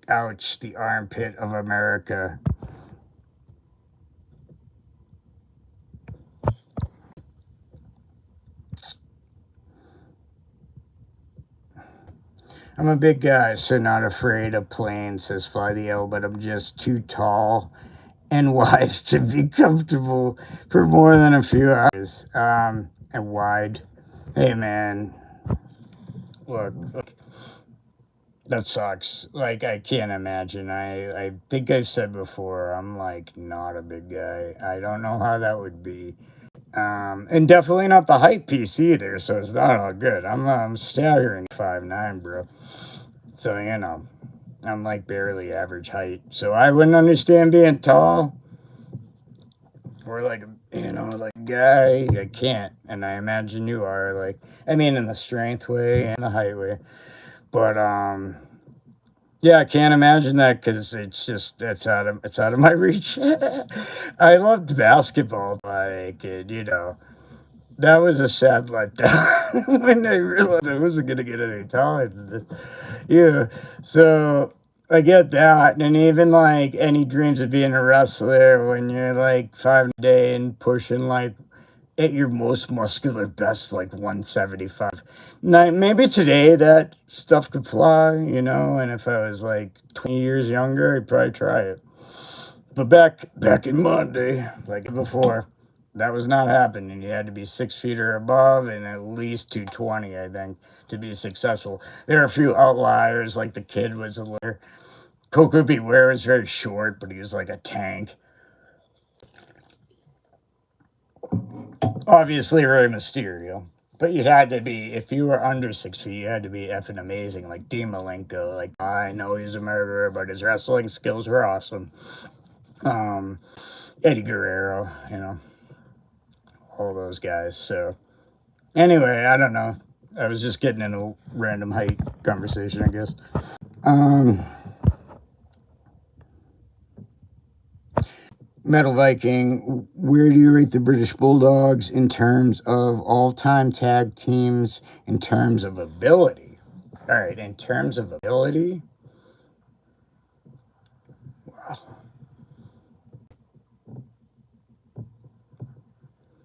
ouch, the armpit of America. I'm a big guy, so not afraid of planes, says Fly the L, but I'm just too tall and wise to be comfortable for more than a few hours. And wide. Hey, man, look, that sucks. Like, I can't imagine. I think I've said before, I'm like not a big guy. I don't know how that would be. And definitely not the height piece either, so it's not all good. I'm staggering 5'9", bro. So, I'm like barely average height. So I wouldn't understand being tall. Or like, like a guy. I can't. And I imagine you are, like, I mean, in the strength way and the height way. But, yeah, I can't imagine that because it's out of my reach. I loved basketball, like, that was a sad letdown when I realized I wasn't gonna get any time. Yeah, so I get that, and even like any dreams of being a wrestler when you're like 5 a day and pushing like at your most muscular best, like 175. Now, maybe today that stuff could fly, and if I was like 20 years younger, I'd probably try it. But back in Monday, like before, that was not happening. You had to be 6 feet or above and at least 220, I think, to be successful. There are a few outliers, like the kid was a little. Coco Beware was very short, but he was like a tank. Obviously, Rey Mysterio. But you had to be, if you were under 6 feet, you had to be effing amazing. Like Dean Malenko. Like, I know he's a murderer, but his wrestling skills were awesome. Eddie Guerrero, all those guys. So, anyway, I don't know. I was just getting in a random height conversation, I guess. Metal Viking, where do you rate the British Bulldogs in terms of all-time tag teams, in terms of ability? All right, in terms of ability, wow.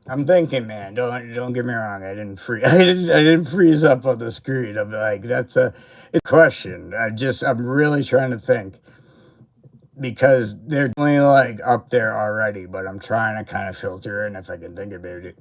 I'm thinking, man. Don't get me wrong. I didn't freeze up on the screen. I'm like, it's a question. I'm really trying to think. Because they're only like up there already, but I'm trying to kind of filter in if I can think about it.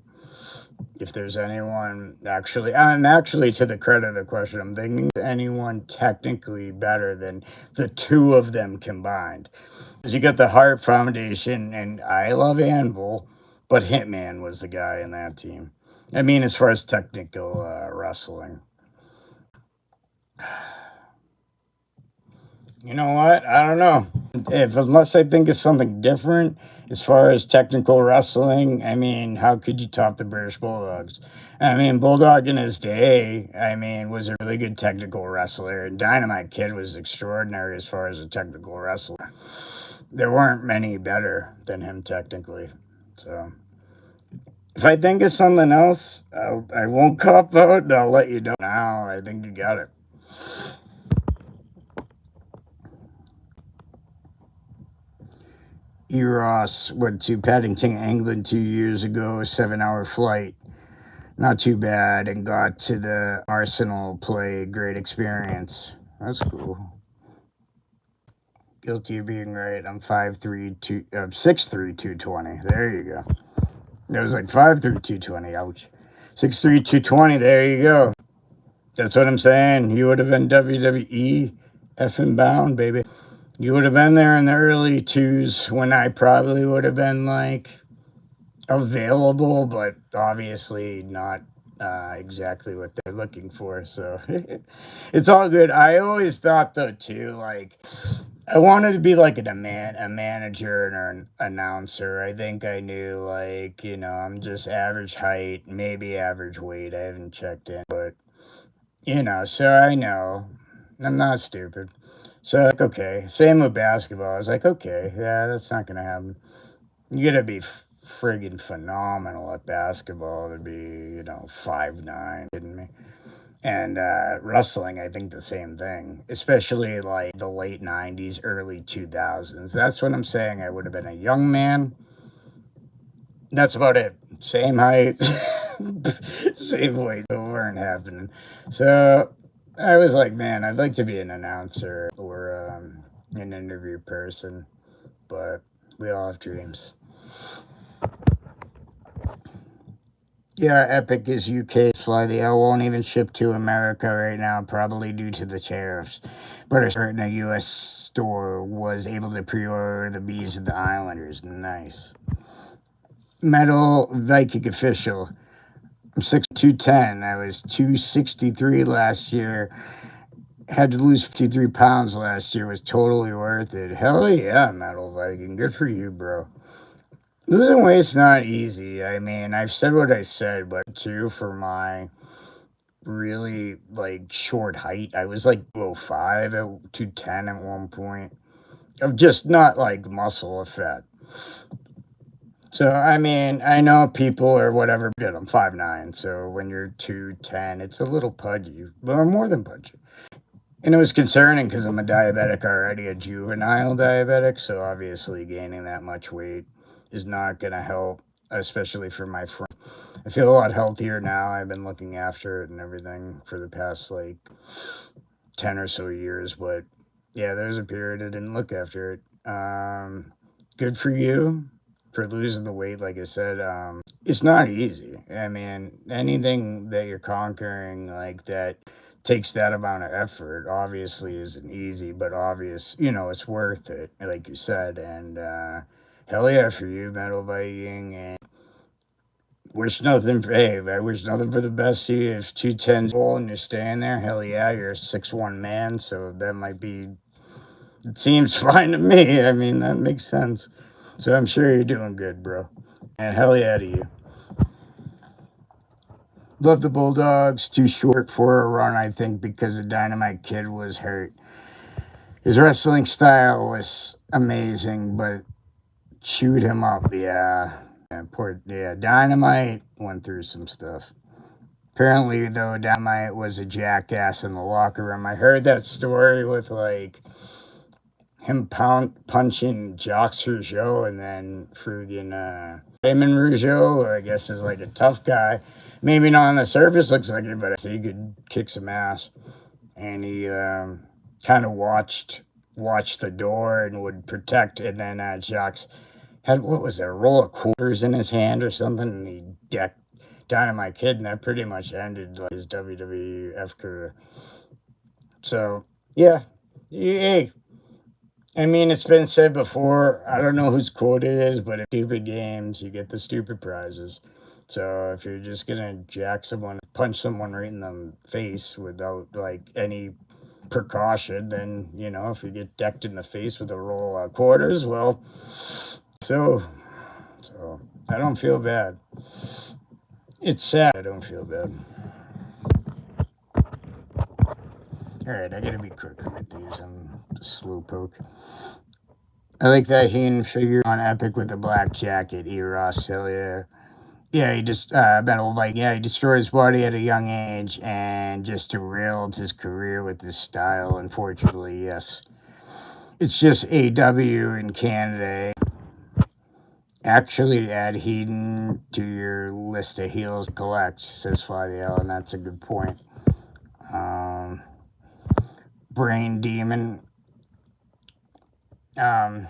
If there's anyone I'm actually, to the credit of the question, I'm thinking anyone technically better than the two of them combined. Because you got the Hart Foundation, and I love Anvil, but Hitman was the guy in that team. I mean, as far as technical wrestling. You know what? I don't know. Unless I think it's something different as far as technical wrestling, I mean, how could you top the British Bulldogs? I mean, Bulldog in his day, was a really good technical wrestler. And Dynamite Kid was extraordinary as far as a technical wrestler. There weren't many better than him technically. So, if I think of something else, I won't cop out and I'll let you know. Now, I think you got it. Ross went to Paddington, England 2 years ago, 7-hour flight. Not too bad, and got to the Arsenal play. Great experience. That's cool. Guilty of being right. I'm 6'3", 220. There you go. It was like 5'3", 220. Ouch. 6'3", 220. There you go. That's what I'm saying. You would have been WWE effing bound, baby. You would have been there in the early 2s when I probably would have been like available, but obviously not exactly what they're looking for. So it's all good. I always thought though too, like I wanted to be like a manager or an announcer. I think I knew, like, I'm just average height, maybe average weight. I haven't checked in, but so I know I'm not stupid. So like, okay, same with basketball. I was like, okay, yeah, that's not gonna happen. You gotta be friggin' phenomenal at basketball to be, 5'9", kidding me? And wrestling, I think the same thing, especially like the late 90s, early 2000s. That's what I'm saying. I would have been a young man. That's about it. Same height, same weight. It weren't happening. So I was like, man, I'd like to be an announcer or an interview person, but we all have dreams. Yeah, Epic is UK. Fly the L won't even ship to America right now, probably due to the tariffs. But a certain US store was able to pre-order the Bees of the Islanders. Nice. Metal Viking official. I'm 6'2", I was 263 last year. Had to lose 53 pounds last year. Was totally worth it. Hell yeah, Metal Viking. Good for you, bro. Losing weight's not easy. I mean, I've said what I said, but too, for my really, like, short height, I was like 205 at 210 at one point. Of just not like muscle or fat. So, I mean, I know people or whatever, good, I'm 5'9", so when you're 210, it's a little pudgy, but more than pudgy. And it was concerning because I'm a diabetic already, a juvenile diabetic, so obviously gaining that much weight is not going to help, especially for my friend. I feel a lot healthier now. I've been looking after it and everything for the past, like, 10 or so years, but yeah, there's a period I didn't look after it. Good for you for losing the weight, like I said. It's not easy. I mean, anything that you're conquering like that takes that amount of effort obviously isn't easy, but it's worth it, like you said. And hell yeah for you, Metal Viking, and I wish nothing for the best to you. If 210's goal and you're staying there, hell yeah, you're a 6'1" man, so that might be, it seems fine to me. I mean, that makes sense. So I'm sure you're doing good, bro. And hell yeah to you. Love the Bulldogs. Too short for a run, I think, because the Dynamite Kid was hurt. His wrestling style was amazing, but chewed him up. Yeah. Dynamite went through some stuff. Apparently, though, Dynamite was a jackass in the locker room. I heard that story with, like, him punching Jacques Rougeau, and then friggin' Raymond Rougeau, I guess, is like a tough guy. Maybe not on the surface looks like it, but he could kick some ass. And he kind of watched the door and would protect. And then Jacques had, what was it, a roll of quarters in his hand or something, and he decked Dynamite Kid, and that pretty much ended like his WWF career. So yeah, hey. I mean, it's been said before, I don't know whose quote it is, but in stupid games, you get the stupid prizes. So if you're just going to punch someone right in the face without, like, any precaution, then, if you get decked in the face with a roll of quarters, well, so I don't feel bad. It's sad I don't feel bad. Alright, I gotta be quicker with these. I'm just slowpoke. I like that Heen figure on Epic with the black jacket. Ross, hell yeah. Yeah, he just, Metal Viking, yeah, he destroyed his body at a young age and just derailed his career with his style, unfortunately, yes. It's just AW in Canada. Actually, add Heaton to your list of heels to collect, says Fly the L, and that's a good point. Brain Demon. I'm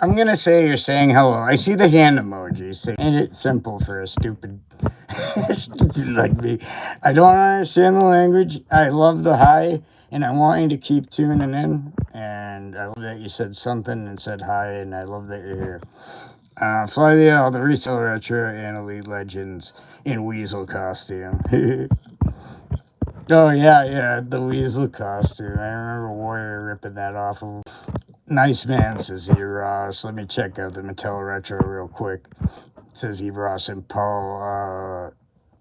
gonna say you're saying hello. I see the hand emoji. So made it simple for a stupid, stupid like me. I don't understand the language. I love the hi, and I want you to keep tuning in. And I love that you said something and said hi, and I love that you're here. Fly the L, the Resale Retro, and Elite Legends in Weasel costume. Oh, yeah, the Weasel costume. I remember Warrior ripping that off of. Nice man, says E. Ross. Let me check out the Mattel Retro real quick. Says E. Ross and Paul.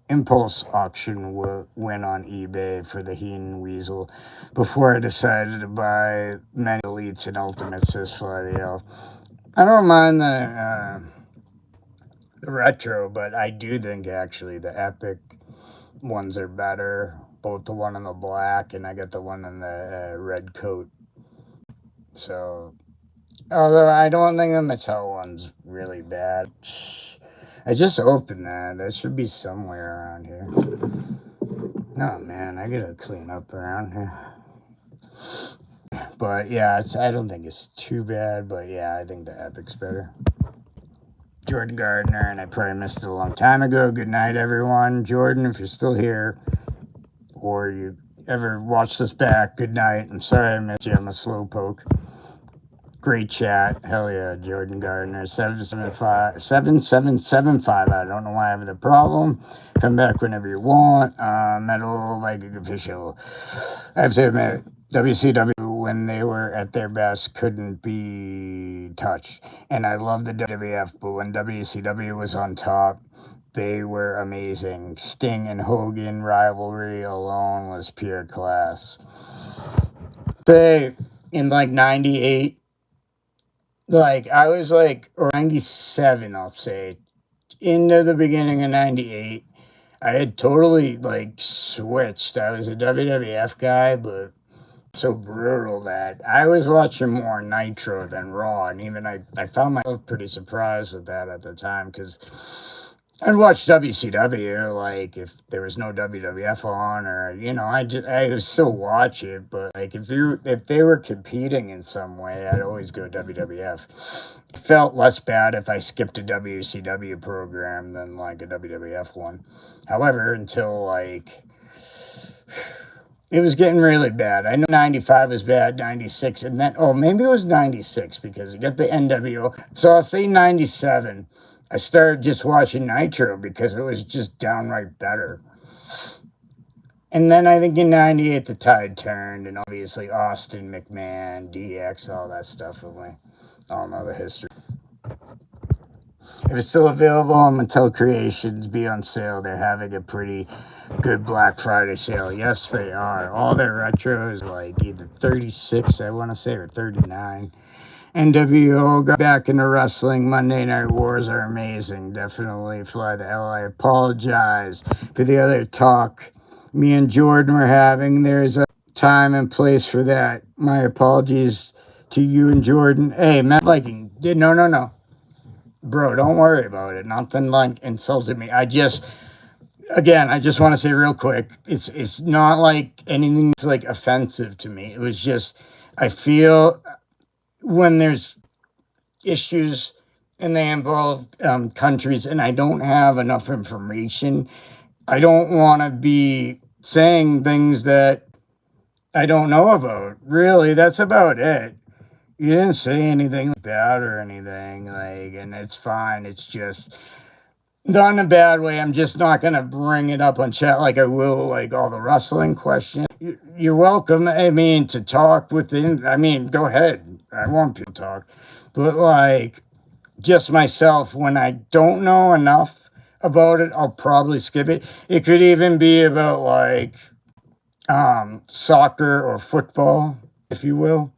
Impulse auction went on eBay for the Heen Weasel before I decided to buy many Elites and Ultimates, says Fly the L. I don't mind the retro, but I do think actually the epic ones are better. Both the one in the black and I got the one in the red coat. So, although I don't think the Mattel one's really bad. I just opened that. That should be somewhere around here. Oh man, I gotta clean up around here. But yeah, I don't think it's too bad. But yeah, I think the epic's better. Jordan Gardner, and I probably missed it a long time ago. Good night, everyone. Jordan, if you're still here, or you ever watch this back, good night. I'm sorry I missed you. I'm a slowpoke. Great chat. Hell yeah, Jordan Gardner. 7775. I don't know why I have the problem. Come back whenever you want. Metal Viking Official. I have to admit, WCW, when they were at their best, couldn't be touched. And I love the WWF, but when WCW was on top, they were amazing. Sting and Hogan rivalry alone was pure class. Say, in like 98, like I was like, or 97, I'll say, into the beginning of 98, I had totally like switched. I was a WWF guy, but so brutal that I was watching more Nitro than Raw, and even I found myself pretty surprised with that at the time because I'd watch WCW like if there was no WWF on, or I would still watch it, but like if they were competing in some way, I'd always go WWF. Felt less bad if I skipped a WCW program than like a WWF one. However, until like it was getting really bad. I know 95 was bad, 96, and then, maybe it was 96 because you got the NWO. So I'll say 97. I started just watching Nitro because it was just downright better. And then I think in 98 the tide turned, and obviously Austin, McMahon, DX, all that stuff. We all know the history. If it's still available on Mattel Creations, be on sale. They're having a pretty good Black Friday sale. Yes, they are. All their retros, like either 36, I want to say, or 39. NWO got back into wrestling. Monday Night Wars are amazing. Definitely Fly the L. I apologize for the other talk me and Jordan were having. There's a time and place for that. My apologies to you and Jordan. Hey, Matt Viking. No. Bro, don't worry about it. Nothing like insulted me. I just want to say real quick, it's not like anything that's like offensive to me. It was just, I feel when there's issues and they involve countries and I don't have enough information, I don't want to be saying things that I don't know about. Really, that's about it. You didn't say anything bad or anything, like, and it's fine. It's just not in a bad way. I'm just not going to bring it up on chat like I will, like, all the wrestling questions. You're welcome, I mean, to talk within. I mean, go ahead. I want people to talk. But, like, just myself, when I don't know enough about it, I'll probably skip it. It could even be about, like, soccer or football, if you will.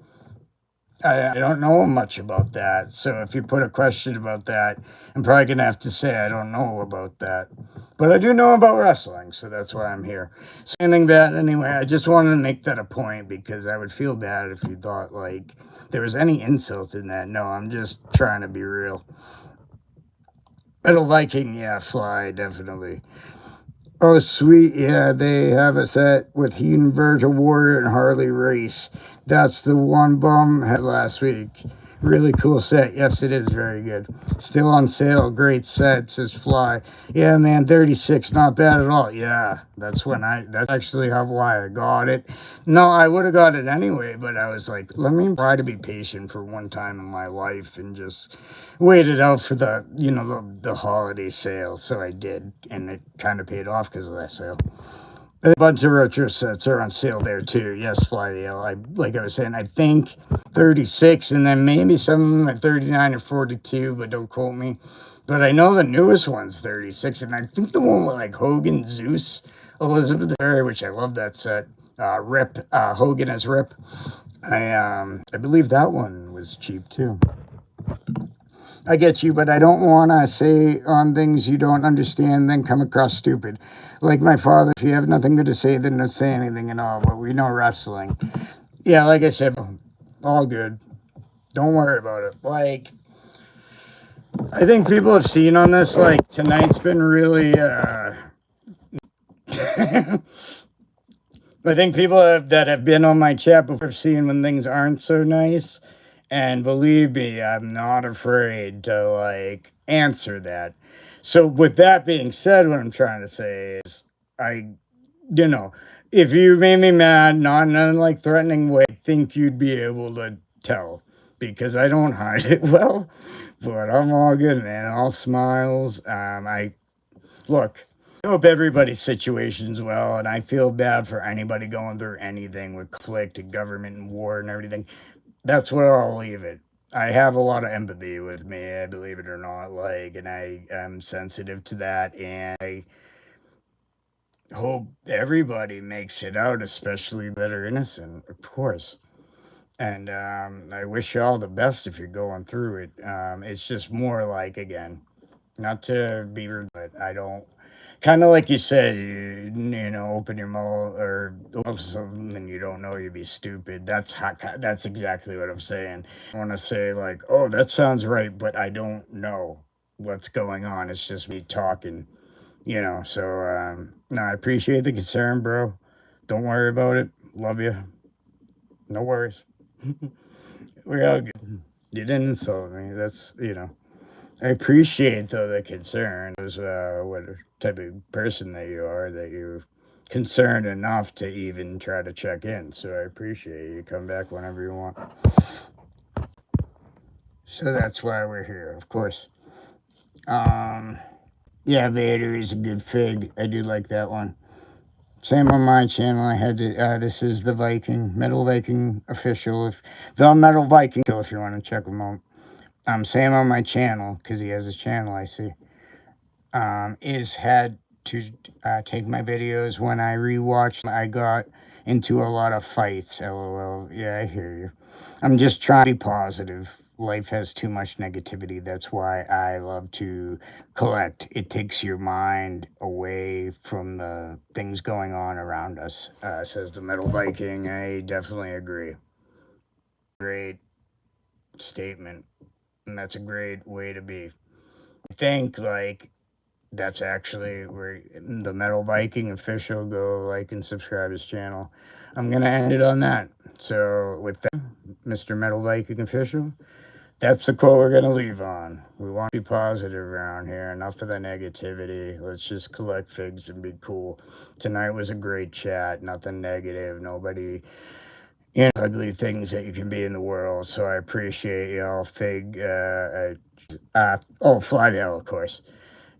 I don't know much about that. So if you put a question about that, I'm probably going to have to say I don't know about that. But I do know about wrestling, so that's why I'm here. Saying that anyway, I just wanted to make that a point because I would feel bad if you thought like there was any insult in that. No, I'm just trying to be real. Metal Viking, yeah, Fly, definitely. Oh, sweet. Yeah, they have a set with Heathen Virgil Warrior and Harley Race. That's the one bum had last week. Really cool set. Yes, it is very good. Still on sale. Great set, says Fly. Yeah, man, 36. Not bad at all. Yeah, that's actually how why I got it. No, I would have got it anyway, but I was like, let me try to be patient for one time in my life and just waited out for the holiday sale. So I did, and it kind of paid off because of that sale. A bunch of retro sets are on sale there too. Yes, Fly the L. Like I was saying, I think 36, and then maybe some of them at 39 or 42, but don't quote me. But I know the newest one's 36, and I think the one with like Hogan, Zeus, Elizabeth Berry, which I love that set. Rip Hogan as Rip. I believe that one was cheap too. I get you, but I don't want to say on things you don't understand, then come across stupid. Like my father, if you have nothing good to say, then don't say anything at all. But we know wrestling. Yeah, like I said, all good. Don't worry about it. Like, I think people have seen on this, like, tonight's been really, I think people that have been on my chat before have seen when things aren't so nice. And believe me, I'm not afraid to like answer that. So with that being said, what I'm trying to say is I you know, if you made me mad, not in a like threatening way, I think you'd be able to tell. Because I don't hide it well. But I'm all good, man. All smiles. I look, I hope everybody's situation's well, and I feel bad for anybody going through anything with conflict and government and war and everything. That's where I'll leave it. I have a lot of empathy with me, I believe it or not, like, and I am sensitive to that, and I hope everybody makes it out, especially that are innocent, of course. And I wish you all the best if you're going through it. It's just more like, again, not to be rude, but I don't. Kind of like you said, open your mouth or something and you don't know, you'd be stupid. That's exactly what I'm saying. I want to say like, oh, that sounds right, but I don't know what's going on. It's just me talking, So no, I appreciate the concern, bro. Don't worry about it. Love you. No worries. We're all good. You didn't insult me. That's. I appreciate though the concern. As what type of person that you are, that you're concerned enough to even try to check in. So I appreciate you. Come back whenever you want. So that's why we're here, of course. Yeah, Vader is a good fig. I do like that one. Same on my channel. I had to. This is the Metal Viking official. The Metal Viking, if you want to check him out. Same on my channel because he has a channel. I see. Is had to take my videos when I rewatched. I got into a lot of fights. LOL. Yeah, I hear you. I'm just trying to be positive. Life has too much negativity. That's why I love to collect. It takes your mind away from the things going on around us, says the Metal Viking. I definitely agree. Great statement. And that's a great way to be. I think, like, that's actually where the Metal Viking official, go like and subscribe his channel. I'm gonna end it on that. So with that, Mr. Metal Viking official, that's the quote we're gonna leave on. We want to be positive around here. Enough of the negativity. Let's just collect figs and be cool. Tonight was a great chat. Nothing negative. Nobody. Ugly things that you can be in the world. So I appreciate y'all. Fig. Fly the hell, of course.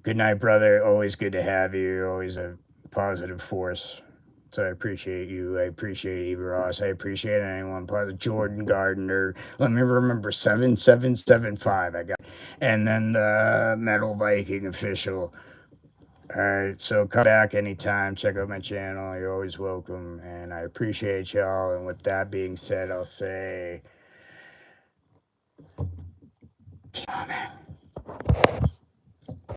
Good night, brother. Always good to have you. You're always a positive force. So I appreciate you. I appreciate Eva Ross. I appreciate anyone. Jordan Gardner. Let me remember 7775. I got. And then the Metal Viking official. All right. So come back anytime. Check out my channel. You're always welcome. And I appreciate y'all. And with that being said, I'll say Keep coming.